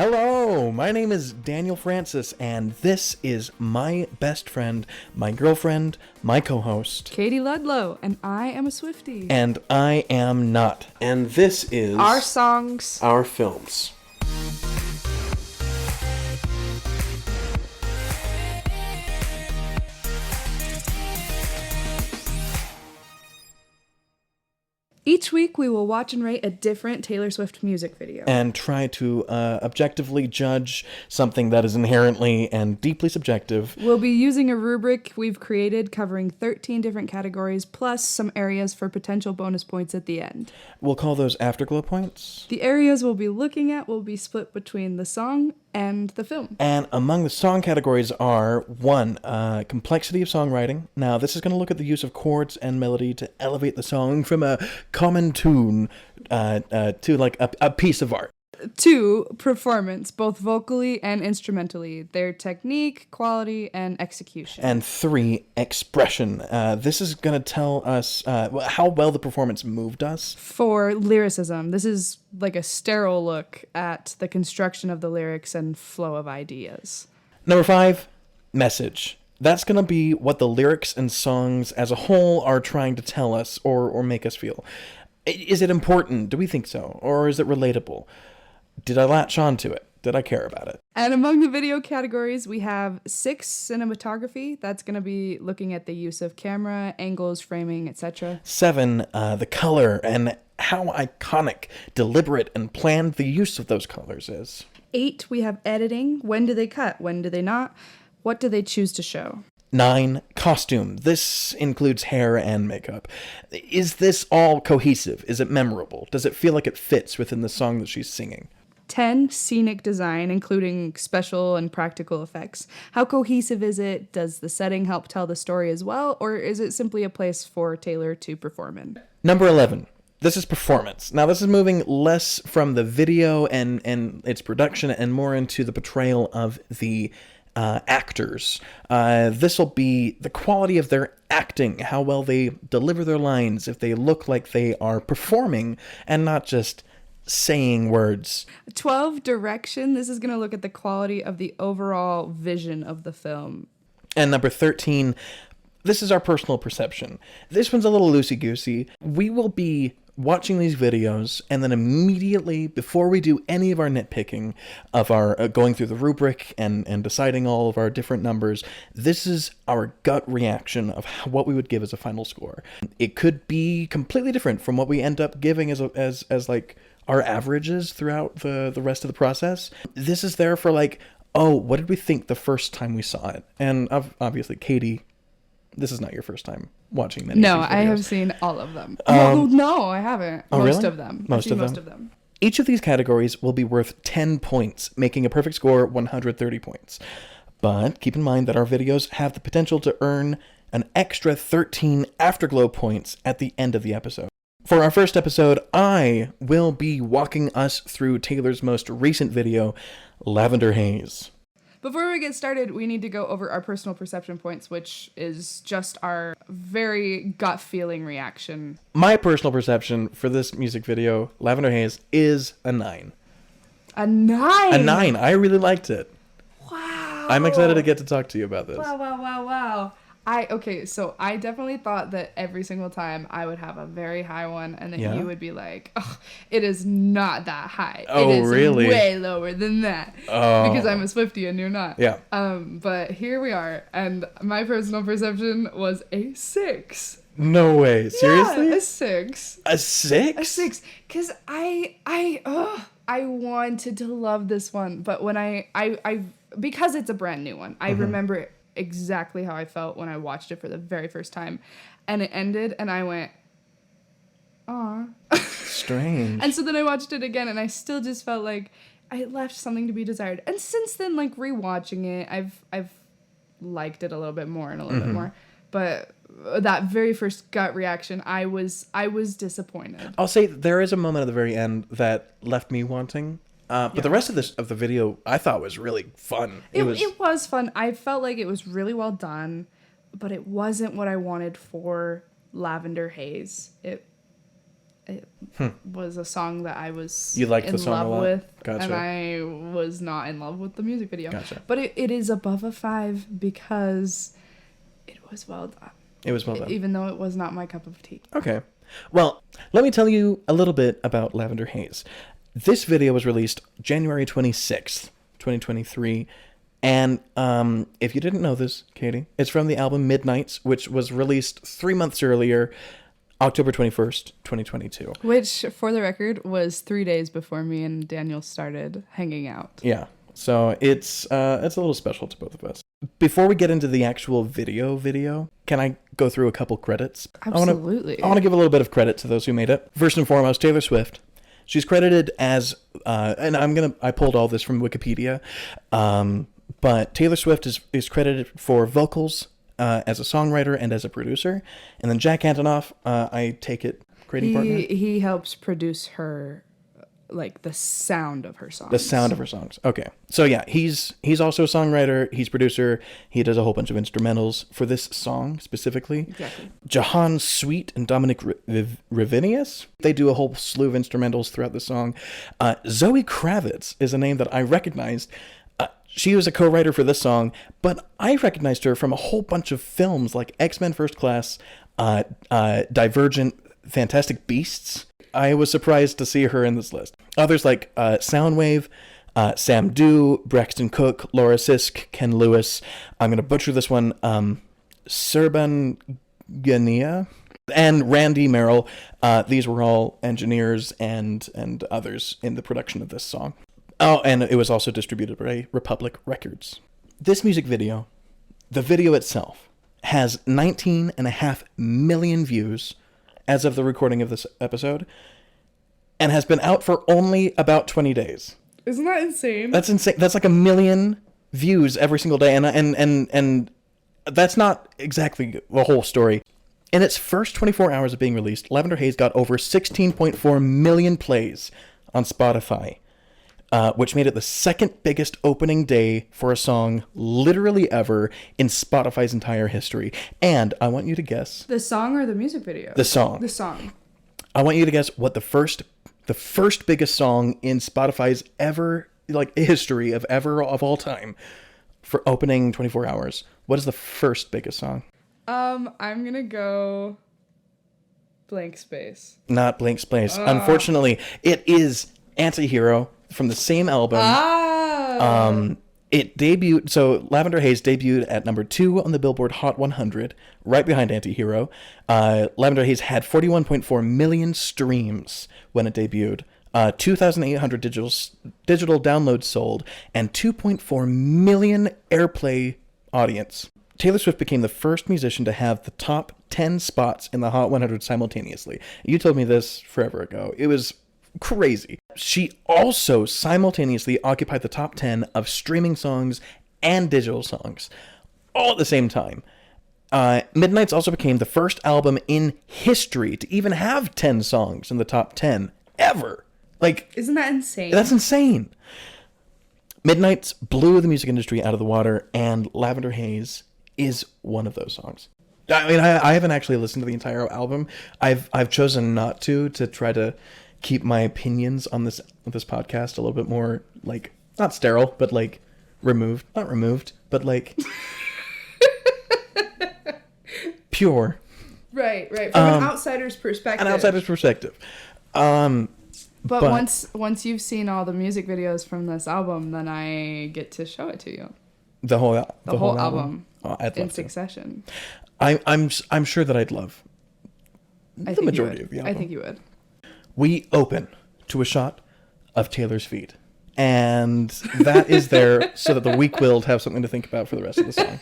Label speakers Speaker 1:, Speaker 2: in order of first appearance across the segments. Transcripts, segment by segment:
Speaker 1: Hello, my name is Daniel Francis, and this is my best friend, my girlfriend, my co-host,
Speaker 2: Katie Ludlow, and I am a Swiftie.
Speaker 1: And I am not. And this is
Speaker 2: our songs,
Speaker 1: our films.
Speaker 2: Each week, we will watch and rate a different Taylor Swift music video.
Speaker 1: And try to objectively judge something that is inherently and deeply subjective.
Speaker 2: We'll be using a rubric we've created covering 13 different categories, plus some areas for potential bonus points at the end.
Speaker 1: We'll call those afterglow points.
Speaker 2: The areas we'll be looking at will be split between the song and the film.
Speaker 1: And among the song categories are, 1, complexity of songwriting. Now, this is going to look at the use of chords and melody to elevate the song from a common tune to like a piece of art.
Speaker 2: 2, performance, both vocally and instrumentally, their technique, quality, and execution.
Speaker 1: And 3, expression. This is going to tell us how well the performance moved us.
Speaker 2: 4, lyricism. This is like a sterile look at the construction of the lyrics and flow of ideas.
Speaker 1: Number 5, message. That's going to be what the lyrics and songs as a whole are trying to tell us or make us feel. Is it important? Do we think so? Or is it relatable? Did I latch on to it? Did I care about it?
Speaker 2: And among the video categories, we have 6, cinematography. That's going to be looking at the use of camera, angles, framing, etc.
Speaker 1: 7, the color and how iconic, deliberate, and planned the use of those colors is.
Speaker 2: 8, we have editing. When do they cut? When do they not? What do they choose to show?
Speaker 1: 9, costume. This includes hair and makeup. Is this all cohesive? Is it memorable? Does it feel like it fits within the song that she's singing?
Speaker 2: 10, scenic design, including special and practical effects. How cohesive is it? Does the setting help tell the story as well? Or is it simply a place for Taylor to perform in?
Speaker 1: Number 11. This is performance. Now, this is moving less from the video and its production and more into the portrayal of the actors. This will be the quality of their acting, how well they deliver their lines, if they look like they are performing and not just saying words.
Speaker 2: 12, direction. This is going to look at the quality of the overall vision of the film.
Speaker 1: And number 13, this is our personal perception. This one's a little loosey-goosey. We will be watching these videos, and then immediately, before we do any of our nitpicking of our going through the rubric and deciding all of our different numbers, this is our gut reaction of what we would give as a final score. It could be completely different from what we end up giving as like our averages throughout the rest of the process. This is there for like, oh, what did we think the first time we saw it? And obviously, Katie, this is not your first time watching many of these videos.
Speaker 2: I have seen all of them. No, I haven't.
Speaker 1: Oh,
Speaker 2: most
Speaker 1: really?
Speaker 2: of them.
Speaker 1: Most of them. Each of these categories will be worth 10 points, making a perfect score 130 points. But keep in mind that our videos have the potential to earn an extra 13 afterglow points at the end of the episode. For our first episode, I will be walking us through Taylor's most recent video, Lavender Haze.
Speaker 2: Before we get started, we need to go over our personal perception points, which is just our very gut feeling reaction.
Speaker 1: My personal perception for this music video, Lavender Haze, is a 9.
Speaker 2: A 9?
Speaker 1: A 9. I really liked it.
Speaker 2: Wow.
Speaker 1: I'm excited to get to talk to you about this.
Speaker 2: Wow. So I definitely thought that every single time I would have a very high one, and then you would be like, oh, it is not that high.
Speaker 1: Oh,
Speaker 2: it is
Speaker 1: really?
Speaker 2: way lower than that.
Speaker 1: Oh.
Speaker 2: Because I'm a Swiftie and you're not.
Speaker 1: Yeah.
Speaker 2: But here we are, and my personal perception was a 6.
Speaker 1: No way. Seriously?
Speaker 2: Yeah, a 6.
Speaker 1: A 6?
Speaker 2: A 6. Because I wanted to love this one, but when I because it's a brand new one, I remember it exactly how I felt when I watched it for the very first time, and it ended and I went, aw.
Speaker 1: Strange.
Speaker 2: And so then I watched it again and I still just felt like I left something to be desired. And since then, like, rewatching it, I've liked it a little bit more and a little bit more, but that very first gut reaction, I was disappointed.
Speaker 1: I'll say there is a moment at the very end that left me wanting. But the rest of the video I thought was really fun.
Speaker 2: It was fun. I felt like it was really well done, but it wasn't what I wanted for Lavender Haze. it was a song that I was
Speaker 1: You liked
Speaker 2: in
Speaker 1: the song
Speaker 2: love
Speaker 1: a lot?
Speaker 2: with,
Speaker 1: Gotcha.
Speaker 2: and I was not in love with the music video.
Speaker 1: Gotcha.
Speaker 2: But it is above a 5 because it was well done.
Speaker 1: It was well done.
Speaker 2: Even though it was not my cup of tea.
Speaker 1: Okay. Well, let me tell you a little bit about Lavender Haze. This video was released January 26th, 2023. And if you didn't know this, Katie, it's from the album Midnights, which was released 3 months earlier, October 21st, 2022.
Speaker 2: Which, for the record, was 3 days before me and Daniel started hanging out.
Speaker 1: Yeah. So it's a little special to both of us. Before we get into the actual video, can I go through a couple credits?
Speaker 2: Absolutely.
Speaker 1: I want to give a little bit of credit to those who made it. First and foremost, Taylor Swift. She's credited as, and I pulled all this from Wikipedia, but Taylor Swift is credited for vocals as a songwriter and as a producer. And then Jack Antonoff, I take it, creating partner?
Speaker 2: He helps produce her, like, the sound of her songs.
Speaker 1: The sound of her songs. Okay. So yeah, he's also a songwriter, he's producer, he does a whole bunch of instrumentals for this song specifically.
Speaker 2: Exactly.
Speaker 1: Jahan Sweet and Dominic Ravinius, they do a whole slew of instrumentals throughout the song. Zoe Kravitz is a name that I recognized. She was a co-writer for this song, but I recognized her from a whole bunch of films like X-Men First Class, Divergent, Fantastic Beasts. I was surprised to see her in this list. Others like Soundwave, Sam Dew, Braxton Cook, Laura Sisk, Ken Lewis. I'm going to butcher this one. Serban Gania and Randy Merrill. These were all engineers and others in the production of this song. Oh, and it was also distributed by Republic Records. This music video, the video itself, has 19.5 million views as of the recording of this episode, and has been out for only about 20 days.
Speaker 2: Isn't that insane?
Speaker 1: That's insane. That's like 1 million views every single day, and that's not exactly the whole story. In its first 24 hours of being released, Lavender Haze got over 16.4 million plays on Spotify, which made it the second biggest opening day for a song literally ever in Spotify's entire history. And I want you to guess.
Speaker 2: The song or the music video?
Speaker 1: The song.
Speaker 2: The song.
Speaker 1: I want you to guess what the first biggest song in Spotify's history of all time for opening 24 hours. What is the first biggest song?
Speaker 2: I'm gonna go Blank Space.
Speaker 1: Not Blank Space. Unfortunately, it is Antihero from the same album. It debuted, so Lavender Haze debuted at number 2 on the Billboard Hot 100, right behind Antihero. Lavender Haze had 41.4 million streams when it debuted, 2,800 digital downloads sold, and 2.4 million airplay audience. Taylor Swift became the first musician to have the top 10 spots in the Hot 100 simultaneously. You told me this forever ago. It was crazy. She also simultaneously occupied the top 10 of streaming songs and digital songs, all at the same time. Midnights also became the first album in history to even have 10 songs in the top 10 ever. Like,
Speaker 2: isn't that insane?
Speaker 1: That's insane. Midnights blew the music industry out of the water, and Lavender Haze is one of those songs. I mean, I haven't actually listened to the entire album. I've chosen not to try to keep my opinions on this podcast a little bit more, like, not sterile, but like removed. Not removed, but like pure.
Speaker 2: Right. From an outsider's perspective. But once you've seen all the music videos from this album, then I get to show it to you.
Speaker 1: The whole album.
Speaker 2: Oh, in succession.
Speaker 1: I'm sure that I'd love the majority of the album.
Speaker 2: I think you would.
Speaker 1: We open to a shot of Taylor's feet, and that is there so that the weak-willed have something to think about for the rest of the song.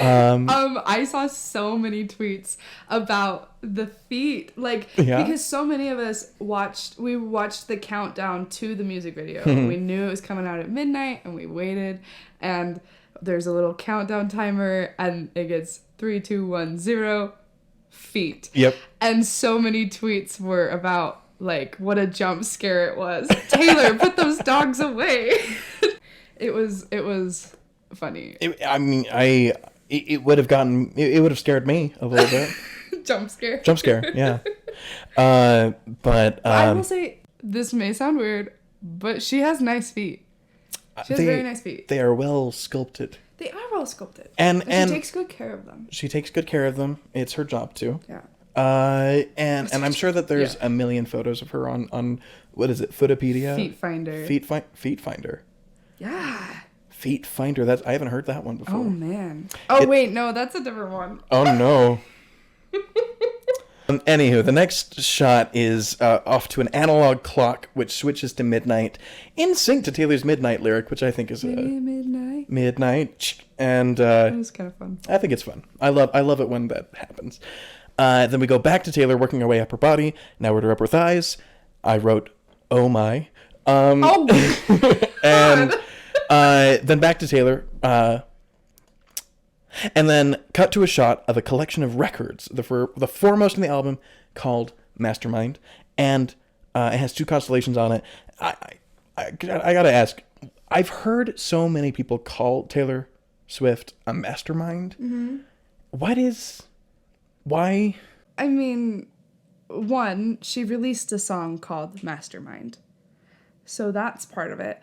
Speaker 2: I saw so many tweets about the feet, because so many of us watched the countdown to the music video. We knew it was coming out at midnight, and we waited, and there's a little countdown timer, and it gets 3, 2, 1, 0, feet.
Speaker 1: Yep.
Speaker 2: And so many tweets were about, like, what a jump scare it was. Taylor, put those dogs away. It was funny.
Speaker 1: It would have scared me a little bit.
Speaker 2: Jump scare.
Speaker 1: Jump scare, yeah. But
Speaker 2: I will say, this may sound weird, but she has nice feet. She has very nice feet.
Speaker 1: They are well sculpted.
Speaker 2: They are well sculpted.
Speaker 1: And
Speaker 2: she takes good care of them.
Speaker 1: She takes good care of them. It's her job to.
Speaker 2: Yeah.
Speaker 1: And I'm sure that there's a million photos of her on what is it, Footopedia?
Speaker 2: Feet Finder.
Speaker 1: Feet Finder.
Speaker 2: Yeah.
Speaker 1: Feet Finder. I haven't heard that one before.
Speaker 2: Oh man. Oh wait, no, that's a different one.
Speaker 1: Oh no. Anywho, the next shot is off to an analog clock, which switches to midnight, in sync to Taylor's Midnight lyric, which I think is
Speaker 2: midnight.
Speaker 1: Midnight, and
Speaker 2: It was kind of fun.
Speaker 1: I think it's fun. I love it when that happens. Then we go back to Taylor working her way up her body. Now we're to upper thighs. I wrote, "Oh my," and then back to Taylor. And then cut to a shot of a collection of records, the foremost in the album, called Mastermind, and it has 2 constellations on it. I gotta ask, I've heard so many people call Taylor Swift a mastermind. Mm-hmm. Why?
Speaker 2: I mean, one, she released a song called Mastermind, so that's part of it.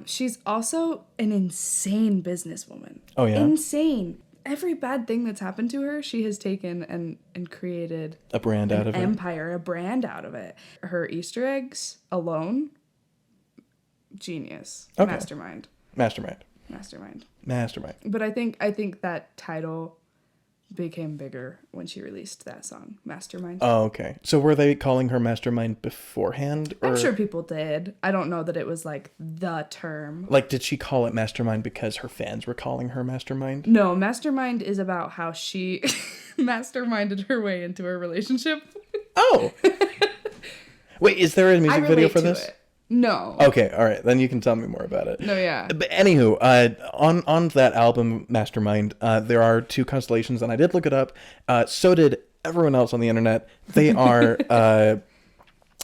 Speaker 2: She's also an insane businesswoman.
Speaker 1: Oh, yeah?
Speaker 2: Insane. Every bad thing that's happened to her, she has taken and created
Speaker 1: a brand out of it.
Speaker 2: Empire, a brand out of it. Her Easter eggs alone, genius.
Speaker 1: Okay.
Speaker 2: Mastermind. But I think that title became bigger when she released that song, Mastermind.
Speaker 1: Oh, okay. So were they calling her Mastermind beforehand? Or?
Speaker 2: I'm sure people did. I don't know that it was like the term.
Speaker 1: Like, did she call it Mastermind because her fans were calling her Mastermind?
Speaker 2: No, Mastermind is about how she masterminded her way into a relationship.
Speaker 1: Oh! Wait, is there a music video for this?
Speaker 2: No.
Speaker 1: Okay, all right. Then you can tell me more about it.
Speaker 2: No, yeah.
Speaker 1: But anywho, on that album, Mastermind, there are 2 constellations, and I did look it up. So did everyone else on the internet. They are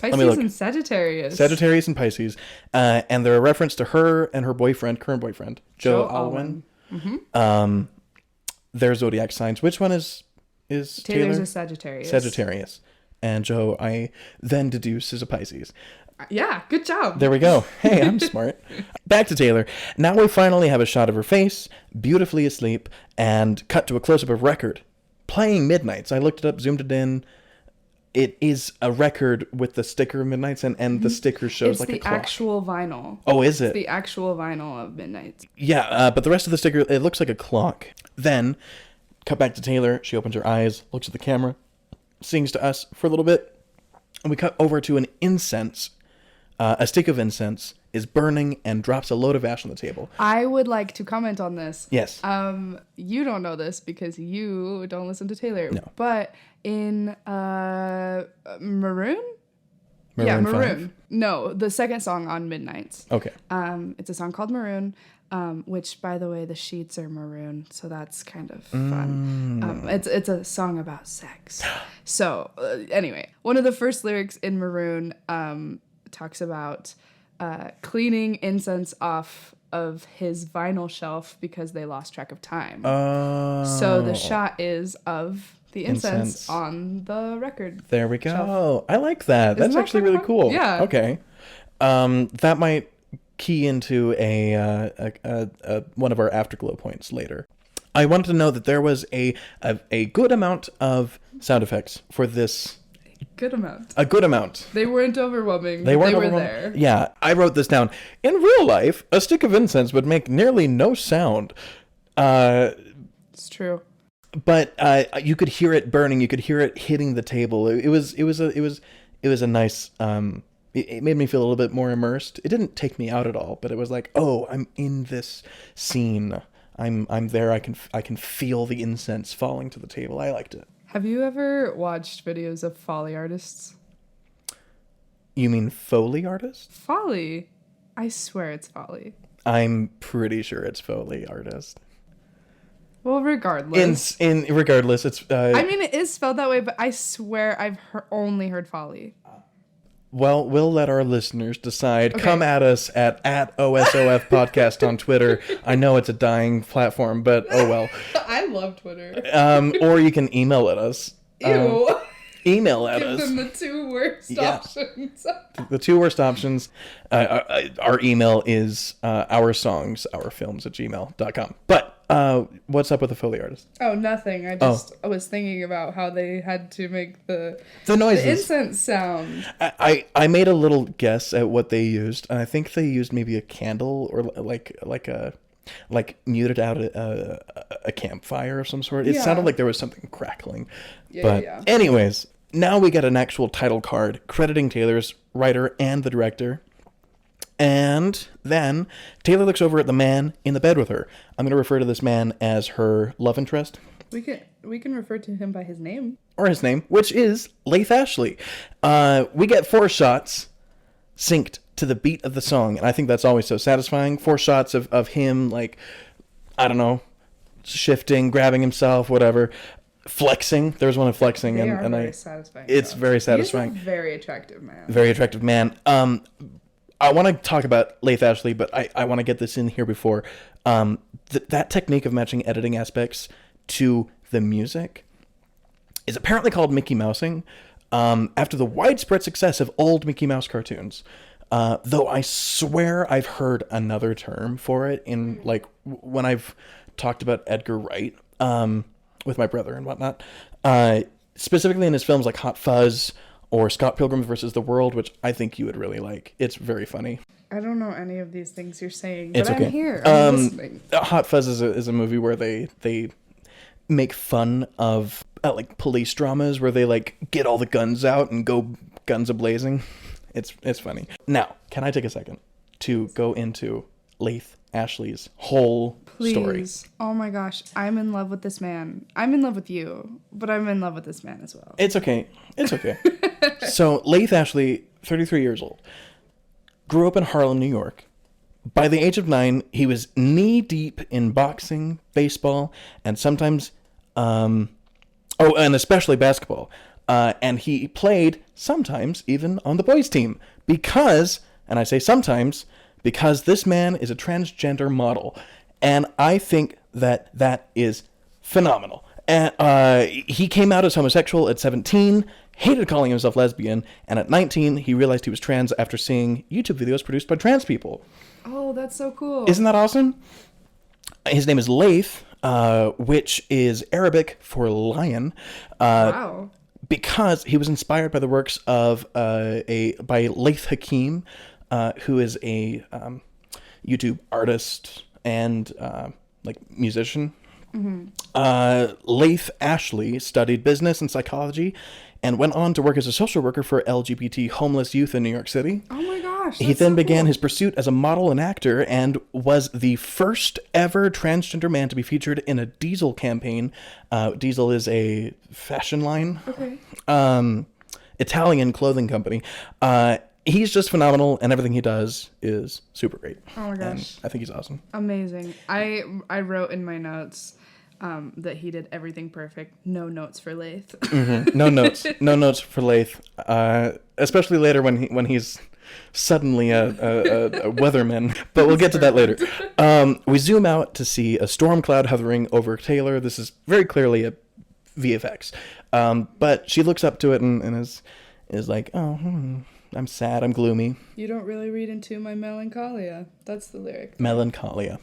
Speaker 2: Pisces and Sagittarius.
Speaker 1: Sagittarius and Pisces, and they're a reference to her and her current boyfriend, Joe Alwyn. Mm-hmm. Their zodiac signs. Which one is
Speaker 2: Taylor's
Speaker 1: Taylor?
Speaker 2: a Sagittarius.
Speaker 1: Sagittarius, and Joe, I then deduce, is a Pisces.
Speaker 2: Yeah, good job.
Speaker 1: There we go. Hey, I'm smart. Back to Taylor. Now we finally have a shot of her face, beautifully asleep, and cut to a close-up of record, playing Midnights. I looked it up, zoomed it in. It is a record with the sticker of Midnights, and the sticker shows like a clock.
Speaker 2: It's the actual vinyl.
Speaker 1: Oh, is it?
Speaker 2: It's the actual vinyl of Midnights.
Speaker 1: Yeah, but the rest of the sticker, it looks like a clock. Then, cut back to Taylor. She opens her eyes, looks at the camera, sings to us for a little bit, and we cut over to an incense. A stick of incense is burning and drops a load of ash on the table.
Speaker 2: I would like to comment on this.
Speaker 1: Yes.
Speaker 2: You don't know this because you don't listen to Taylor.
Speaker 1: No.
Speaker 2: But in Maroon?
Speaker 1: Maroon 5?
Speaker 2: Maroon. No, the second song on Midnights.
Speaker 1: Okay.
Speaker 2: It's a song called Maroon, which, by the way, the sheets are maroon, so that's kind of fun. It's a song about sex. So, anyway, one of the first lyrics in Maroon talks about cleaning incense off of his vinyl shelf because they lost track of time. So the shot is of the incense on the record.
Speaker 1: There we go.
Speaker 2: Shelf.
Speaker 1: I like that. That's actually really cool.
Speaker 2: Yeah.
Speaker 1: Okay. That might key into a one of our afterglow points later. I wanted to know that there was a good amount of sound effects for this. A good amount.
Speaker 2: They weren't overwhelming.
Speaker 1: They were
Speaker 2: there.
Speaker 1: Yeah, I wrote this down. In real life, a stick of incense would make nearly no sound.
Speaker 2: It's true.
Speaker 1: But you could hear it burning. You could hear it hitting the table. It was a nice. It made me feel a little bit more immersed. It didn't take me out at all, but it was like, oh, I'm in this scene. I'm there. I can feel the incense falling to the table. I liked it.
Speaker 2: Have you ever watched videos of Foley artists?
Speaker 1: You mean Foley artists?
Speaker 2: Foley. I swear it's Foley.
Speaker 1: I'm pretty sure it's Foley artist.
Speaker 2: Well, regardless.
Speaker 1: Regardless, it's.
Speaker 2: I mean, it is spelled that way, but I swear I've only heard Foley.
Speaker 1: Well, we'll let our listeners decide. Okay. Come at us at OSOF Podcast on Twitter. I know it's a dying platform, but oh well.
Speaker 2: I love Twitter.
Speaker 1: Or you can email at us.
Speaker 2: Ew.
Speaker 1: email at
Speaker 2: Give
Speaker 1: us.
Speaker 2: them the two worst options.
Speaker 1: The two worst options. Our email is oursongsourfilms@gmail.com. But what's up with the Foley artist?
Speaker 2: Oh, nothing. I was thinking about how they had to make the
Speaker 1: noises.
Speaker 2: The incense sound.
Speaker 1: I made a little guess at what they used, and I think they used maybe a candle or muted out a campfire of some sort. It sounded like there was something crackling. Anyways, now we get an actual title card crediting Taylor's writer and the director. And then Taylor looks over at the man in the bed with her. I'm going to refer to this man as her love interest.
Speaker 2: We can refer to him by his name.
Speaker 1: Or his name, which is Laith Ashley. We get 4 shots synced to the beat of the song, and I think that's always so satisfying. 4 shots of him, like, I don't know, shifting, grabbing himself, whatever, flexing. There's one of flexing,
Speaker 2: very satisfying.
Speaker 1: It's very satisfying.
Speaker 2: He's a very attractive man.
Speaker 1: Very attractive man. I want to talk about Laith Ashley, but I want to get this in here before. That technique of matching editing aspects to the music is apparently called Mickey Mousing, after the widespread success of old Mickey Mouse cartoons. Though I swear I've heard another term for it in, like, when I've talked about Edgar Wright with my brother and whatnot. Specifically in his films like Hot Fuzz or Scott Pilgrim vs. the World, which I think you would really like. It's very funny.
Speaker 2: I don't know any of these things you're saying, but
Speaker 1: it's okay.
Speaker 2: I'm here. I'm listening.
Speaker 1: Hot Fuzz is a movie where they make fun of like police dramas where they like get all the guns out and go guns a-blazing. It's funny. Now, can I take a second to go into Laith Ashley's whole story?
Speaker 2: Oh my gosh, I'm in love with this man. I'm in love with you, but I'm in love with this man as well.
Speaker 1: It's okay. So, Laith Ashley, 33 years old, grew up in Harlem, New York. By the age of 9, he was knee-deep in boxing, baseball, and sometimes, and especially basketball. And he played sometimes even on the boys' team because, and I say sometimes, because this man is a transgender model. And I think that is phenomenal. And he came out as homosexual at 17, hated calling himself lesbian, and at 19, he realized he was trans after seeing YouTube videos produced by trans people.
Speaker 2: Oh, that's so cool.
Speaker 1: Isn't that awesome? His name is Laith, which is Arabic for lion.
Speaker 2: Wow.
Speaker 1: Because he was inspired by the works of by Laith Hakim, who is a YouTube artist and musician. Mm-hmm. Laith Ashley studied business and psychology and went on to work as a social worker for LGBT homeless youth in New York City.
Speaker 2: Oh my gosh.
Speaker 1: He then began his pursuit as a model and actor and was the first ever transgender man to be featured in a Diesel campaign. Diesel is a fashion line.
Speaker 2: Okay.
Speaker 1: Italian clothing company. He's just phenomenal, and everything he does is super great.
Speaker 2: Oh my gosh.
Speaker 1: And I think he's awesome.
Speaker 2: Amazing. I wrote in my notes that he did everything perfect. No notes for Laith.
Speaker 1: Mm-hmm. No notes for Laith. Especially later when he's suddenly a weatherman. But we'll get to that later. We zoom out to see a storm cloud hovering over Taylor. This is very clearly a VFX. But she looks up to it and is like, I'm sad, I'm gloomy.
Speaker 2: You don't really read into my melancholia. That's the lyric.
Speaker 1: Melancholia.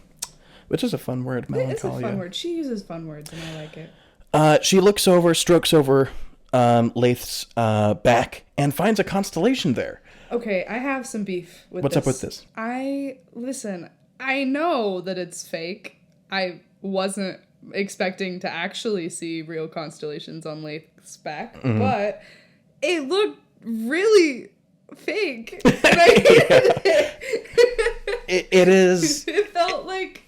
Speaker 1: Which is a fun word, melancholia.
Speaker 2: It's a fun word. She uses fun words, and I like it.
Speaker 1: She strokes over Laith's back, and finds a constellation there.
Speaker 2: Okay, I have some beef with
Speaker 1: What's up with this?
Speaker 2: Listen, I know that it's fake. I wasn't expecting to actually see real constellations on Laith's back, but it looked really fake. And I hated it.
Speaker 1: It is.
Speaker 2: It felt like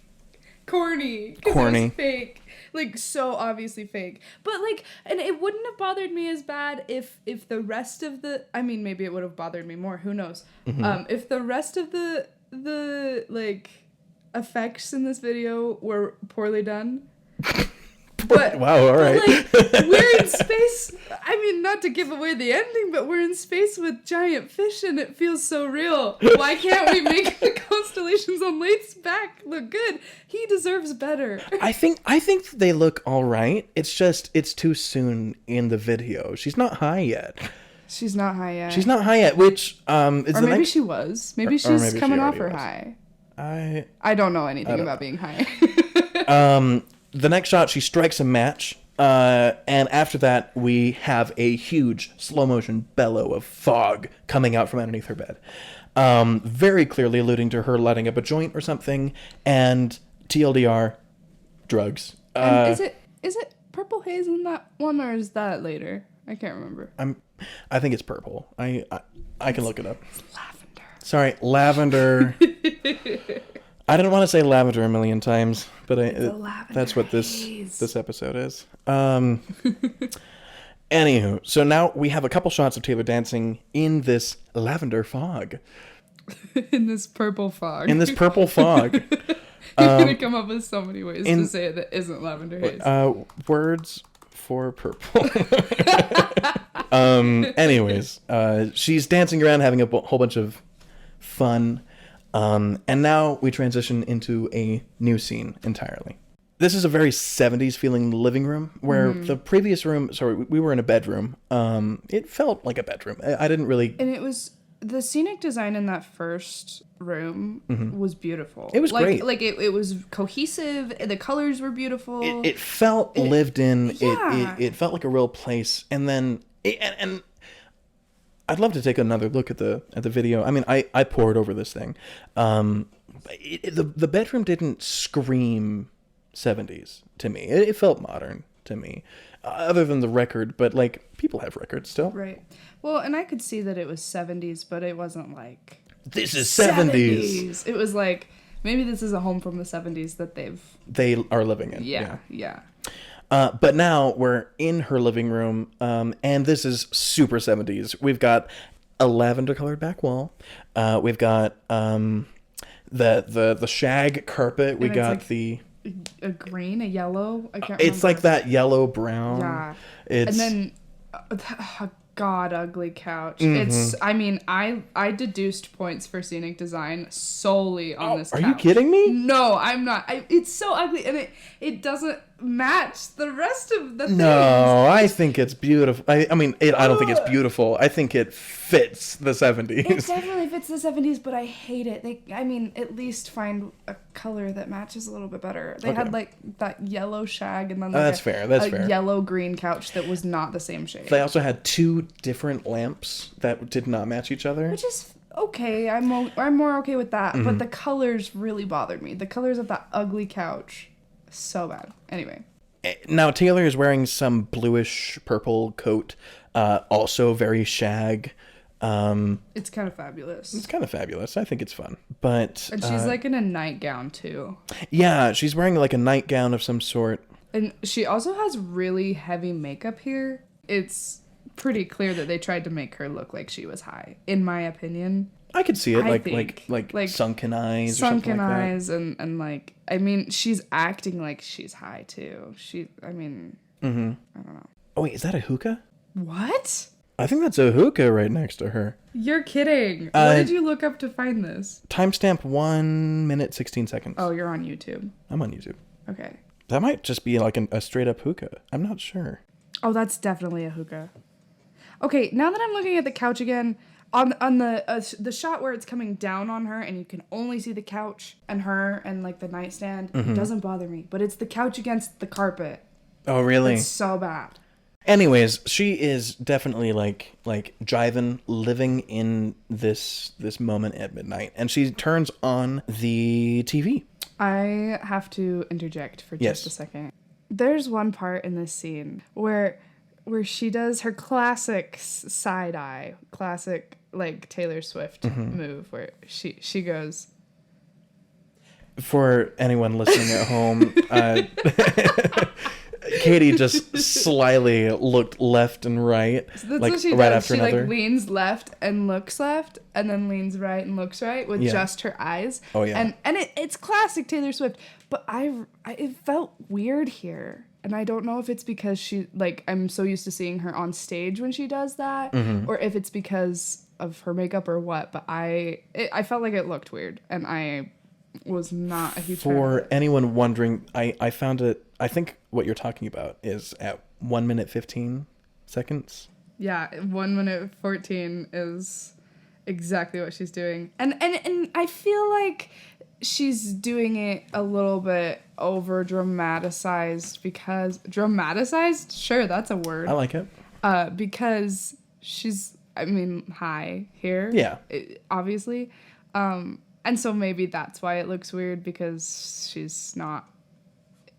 Speaker 2: corny. It was fake. Like, so obviously fake. But, like, and it wouldn't have bothered me as bad if the rest of the... I mean, maybe it would have bothered me more. Who knows? Mm-hmm. If the rest of the like, effects in this video were poorly done... But,
Speaker 1: wow, all right.
Speaker 2: But, like, we're in space. I mean, not to give away the ending, but we're in space with giant fish and it feels so real. Why can't we make the constellation expressions on Laith's back look good. He deserves better.
Speaker 1: I think they look all right. It's just it's too soon in the video. She's not high yet.
Speaker 2: She's not high yet.
Speaker 1: She's not high yet, which is
Speaker 2: or
Speaker 1: the
Speaker 2: maybe
Speaker 1: next...
Speaker 2: she was. Maybe she's
Speaker 1: maybe
Speaker 2: coming
Speaker 1: she
Speaker 2: off her
Speaker 1: was.
Speaker 2: high.
Speaker 1: I
Speaker 2: don't know anything about being high.
Speaker 1: The next shot, she strikes a match, and after that, we have a huge slow motion bellow of fog coming out from underneath her bed, very clearly alluding to her lighting up a joint or something. And TLDR, drugs.
Speaker 2: And is it Purple Haze in that one, or is that later? I can't remember.
Speaker 1: I think it's purple. I can look it up.
Speaker 2: It's lavender.
Speaker 1: Sorry, lavender. I didn't want to say lavender a million times, but that's what this episode is. Anywho, so now we have a couple shots of Taylor dancing in this lavender fog.
Speaker 2: In this purple fog.
Speaker 1: In this purple fog.
Speaker 2: You're going to come up with so many ways to say it that isn't Lavender Haze.
Speaker 1: Words for purple. Anyways, she's dancing around, having a whole bunch of fun. And now we transition into a new scene entirely. This is a very 70s feeling living room, where the previous room, we were in a bedroom. It felt like a bedroom. I didn't really...
Speaker 2: And it was... The scenic design in that first room was beautiful.
Speaker 1: It was great.
Speaker 2: Like it was cohesive. The colors were beautiful.
Speaker 1: It felt lived in.
Speaker 2: Yeah.
Speaker 1: It felt like a real place. And then... And I'd love to take another look at the video. I mean, I poured over this thing. The bedroom didn't scream 70s to me. It felt modern to me, other than the record. But like, people have records still,
Speaker 2: right? Well, and I could see that it was 70s, but it wasn't like
Speaker 1: this is 70s.
Speaker 2: It was like maybe this is a home from the 70s that they
Speaker 1: are living in.
Speaker 2: Yeah.
Speaker 1: But now we're in her living room, and this is super 70s. We've got a lavender-colored back wall. We've got the shag carpet. We got
Speaker 2: like a green, a yellow. I can't.
Speaker 1: It's
Speaker 2: remember.
Speaker 1: like that yellow brown.
Speaker 2: Yeah.
Speaker 1: It's
Speaker 2: and then god ugly couch. It's. I mean, I deduced points for scenic design solely on this couch.
Speaker 1: Are you kidding me?
Speaker 2: No, I'm not. It's so ugly, and it doesn't match the rest of the things.
Speaker 1: No, I think it's beautiful. I mean, I don't think it's beautiful. I think it fits the 70s.
Speaker 2: It definitely fits the 70s, but I hate it. At least find a color that matches a little bit better. They had like that yellow shag, and then like
Speaker 1: that's fair. That's fair.
Speaker 2: Yellow green couch that was not the same shade.
Speaker 1: They also had two different lamps that did not match each other,
Speaker 2: which is okay. I'm more okay with that. But the colors really bothered me. The colors of that ugly couch, so bad. Anyway.
Speaker 1: Now Taylor is wearing some bluish purple coat, also very shag.
Speaker 2: It's kind of fabulous.
Speaker 1: It's kind of fabulous. I think it's fun. But
Speaker 2: and she's like in a nightgown too.
Speaker 1: Yeah, she's wearing like a nightgown of some sort. And
Speaker 2: she also has really heavy makeup here. It's pretty clear that they tried to make her look like she was high, in my opinion.
Speaker 1: I could see it,
Speaker 2: like
Speaker 1: sunken eyes or something like that.
Speaker 2: Sunken eyes and like, I mean, she's acting like she's high too. I don't know.
Speaker 1: Oh wait, is that a hookah?
Speaker 2: What?
Speaker 1: I think that's a hookah right next to her.
Speaker 2: You're kidding. What did you look up to find this?
Speaker 1: Timestamp 1 minute 16 seconds.
Speaker 2: Oh, you're on YouTube.
Speaker 1: I'm on YouTube.
Speaker 2: Okay.
Speaker 1: That might just be like a straight up hookah. I'm not sure.
Speaker 2: Oh, that's definitely a hookah. Okay, now that I'm looking at the couch again, on the shot where it's coming down on her and you can only see the couch and her and like the nightstand, it doesn't bother me. But it's the couch against the carpet.
Speaker 1: Oh, really?
Speaker 2: It's so bad.
Speaker 1: Anyways, she is definitely like jiving, living in this moment at midnight, and she turns on the TV.
Speaker 2: I have to interject for just a second. There's one part in this scene where she does her classic side eye, classic like Taylor Swift move, where she goes.
Speaker 1: For anyone listening at home, Katie just slyly looked left and right,
Speaker 2: so that's
Speaker 1: like
Speaker 2: what she
Speaker 1: right
Speaker 2: does.
Speaker 1: after
Speaker 2: she
Speaker 1: another.
Speaker 2: Like leans left and looks left, and then leans right and looks right with just her eyes.
Speaker 1: Oh yeah,
Speaker 2: and it's classic Taylor Swift. But it felt weird here, and I don't know if it's because I'm so used to seeing her on stage when she does that, or if it's because of her makeup or what. But I felt like it looked weird, and I was not a huge fan
Speaker 1: For
Speaker 2: of it.
Speaker 1: anyone wondering, I found it. I think what you're talking about is at 1 minute 15 seconds.
Speaker 2: Yeah, 1 minute 14 is exactly what she's doing. And I feel like she's doing it a little bit over dramatized because dramatized? Sure, that's a word.
Speaker 1: I like it.
Speaker 2: Because she's high here.
Speaker 1: Yeah.
Speaker 2: Obviously. And so maybe that's why it looks weird because she's not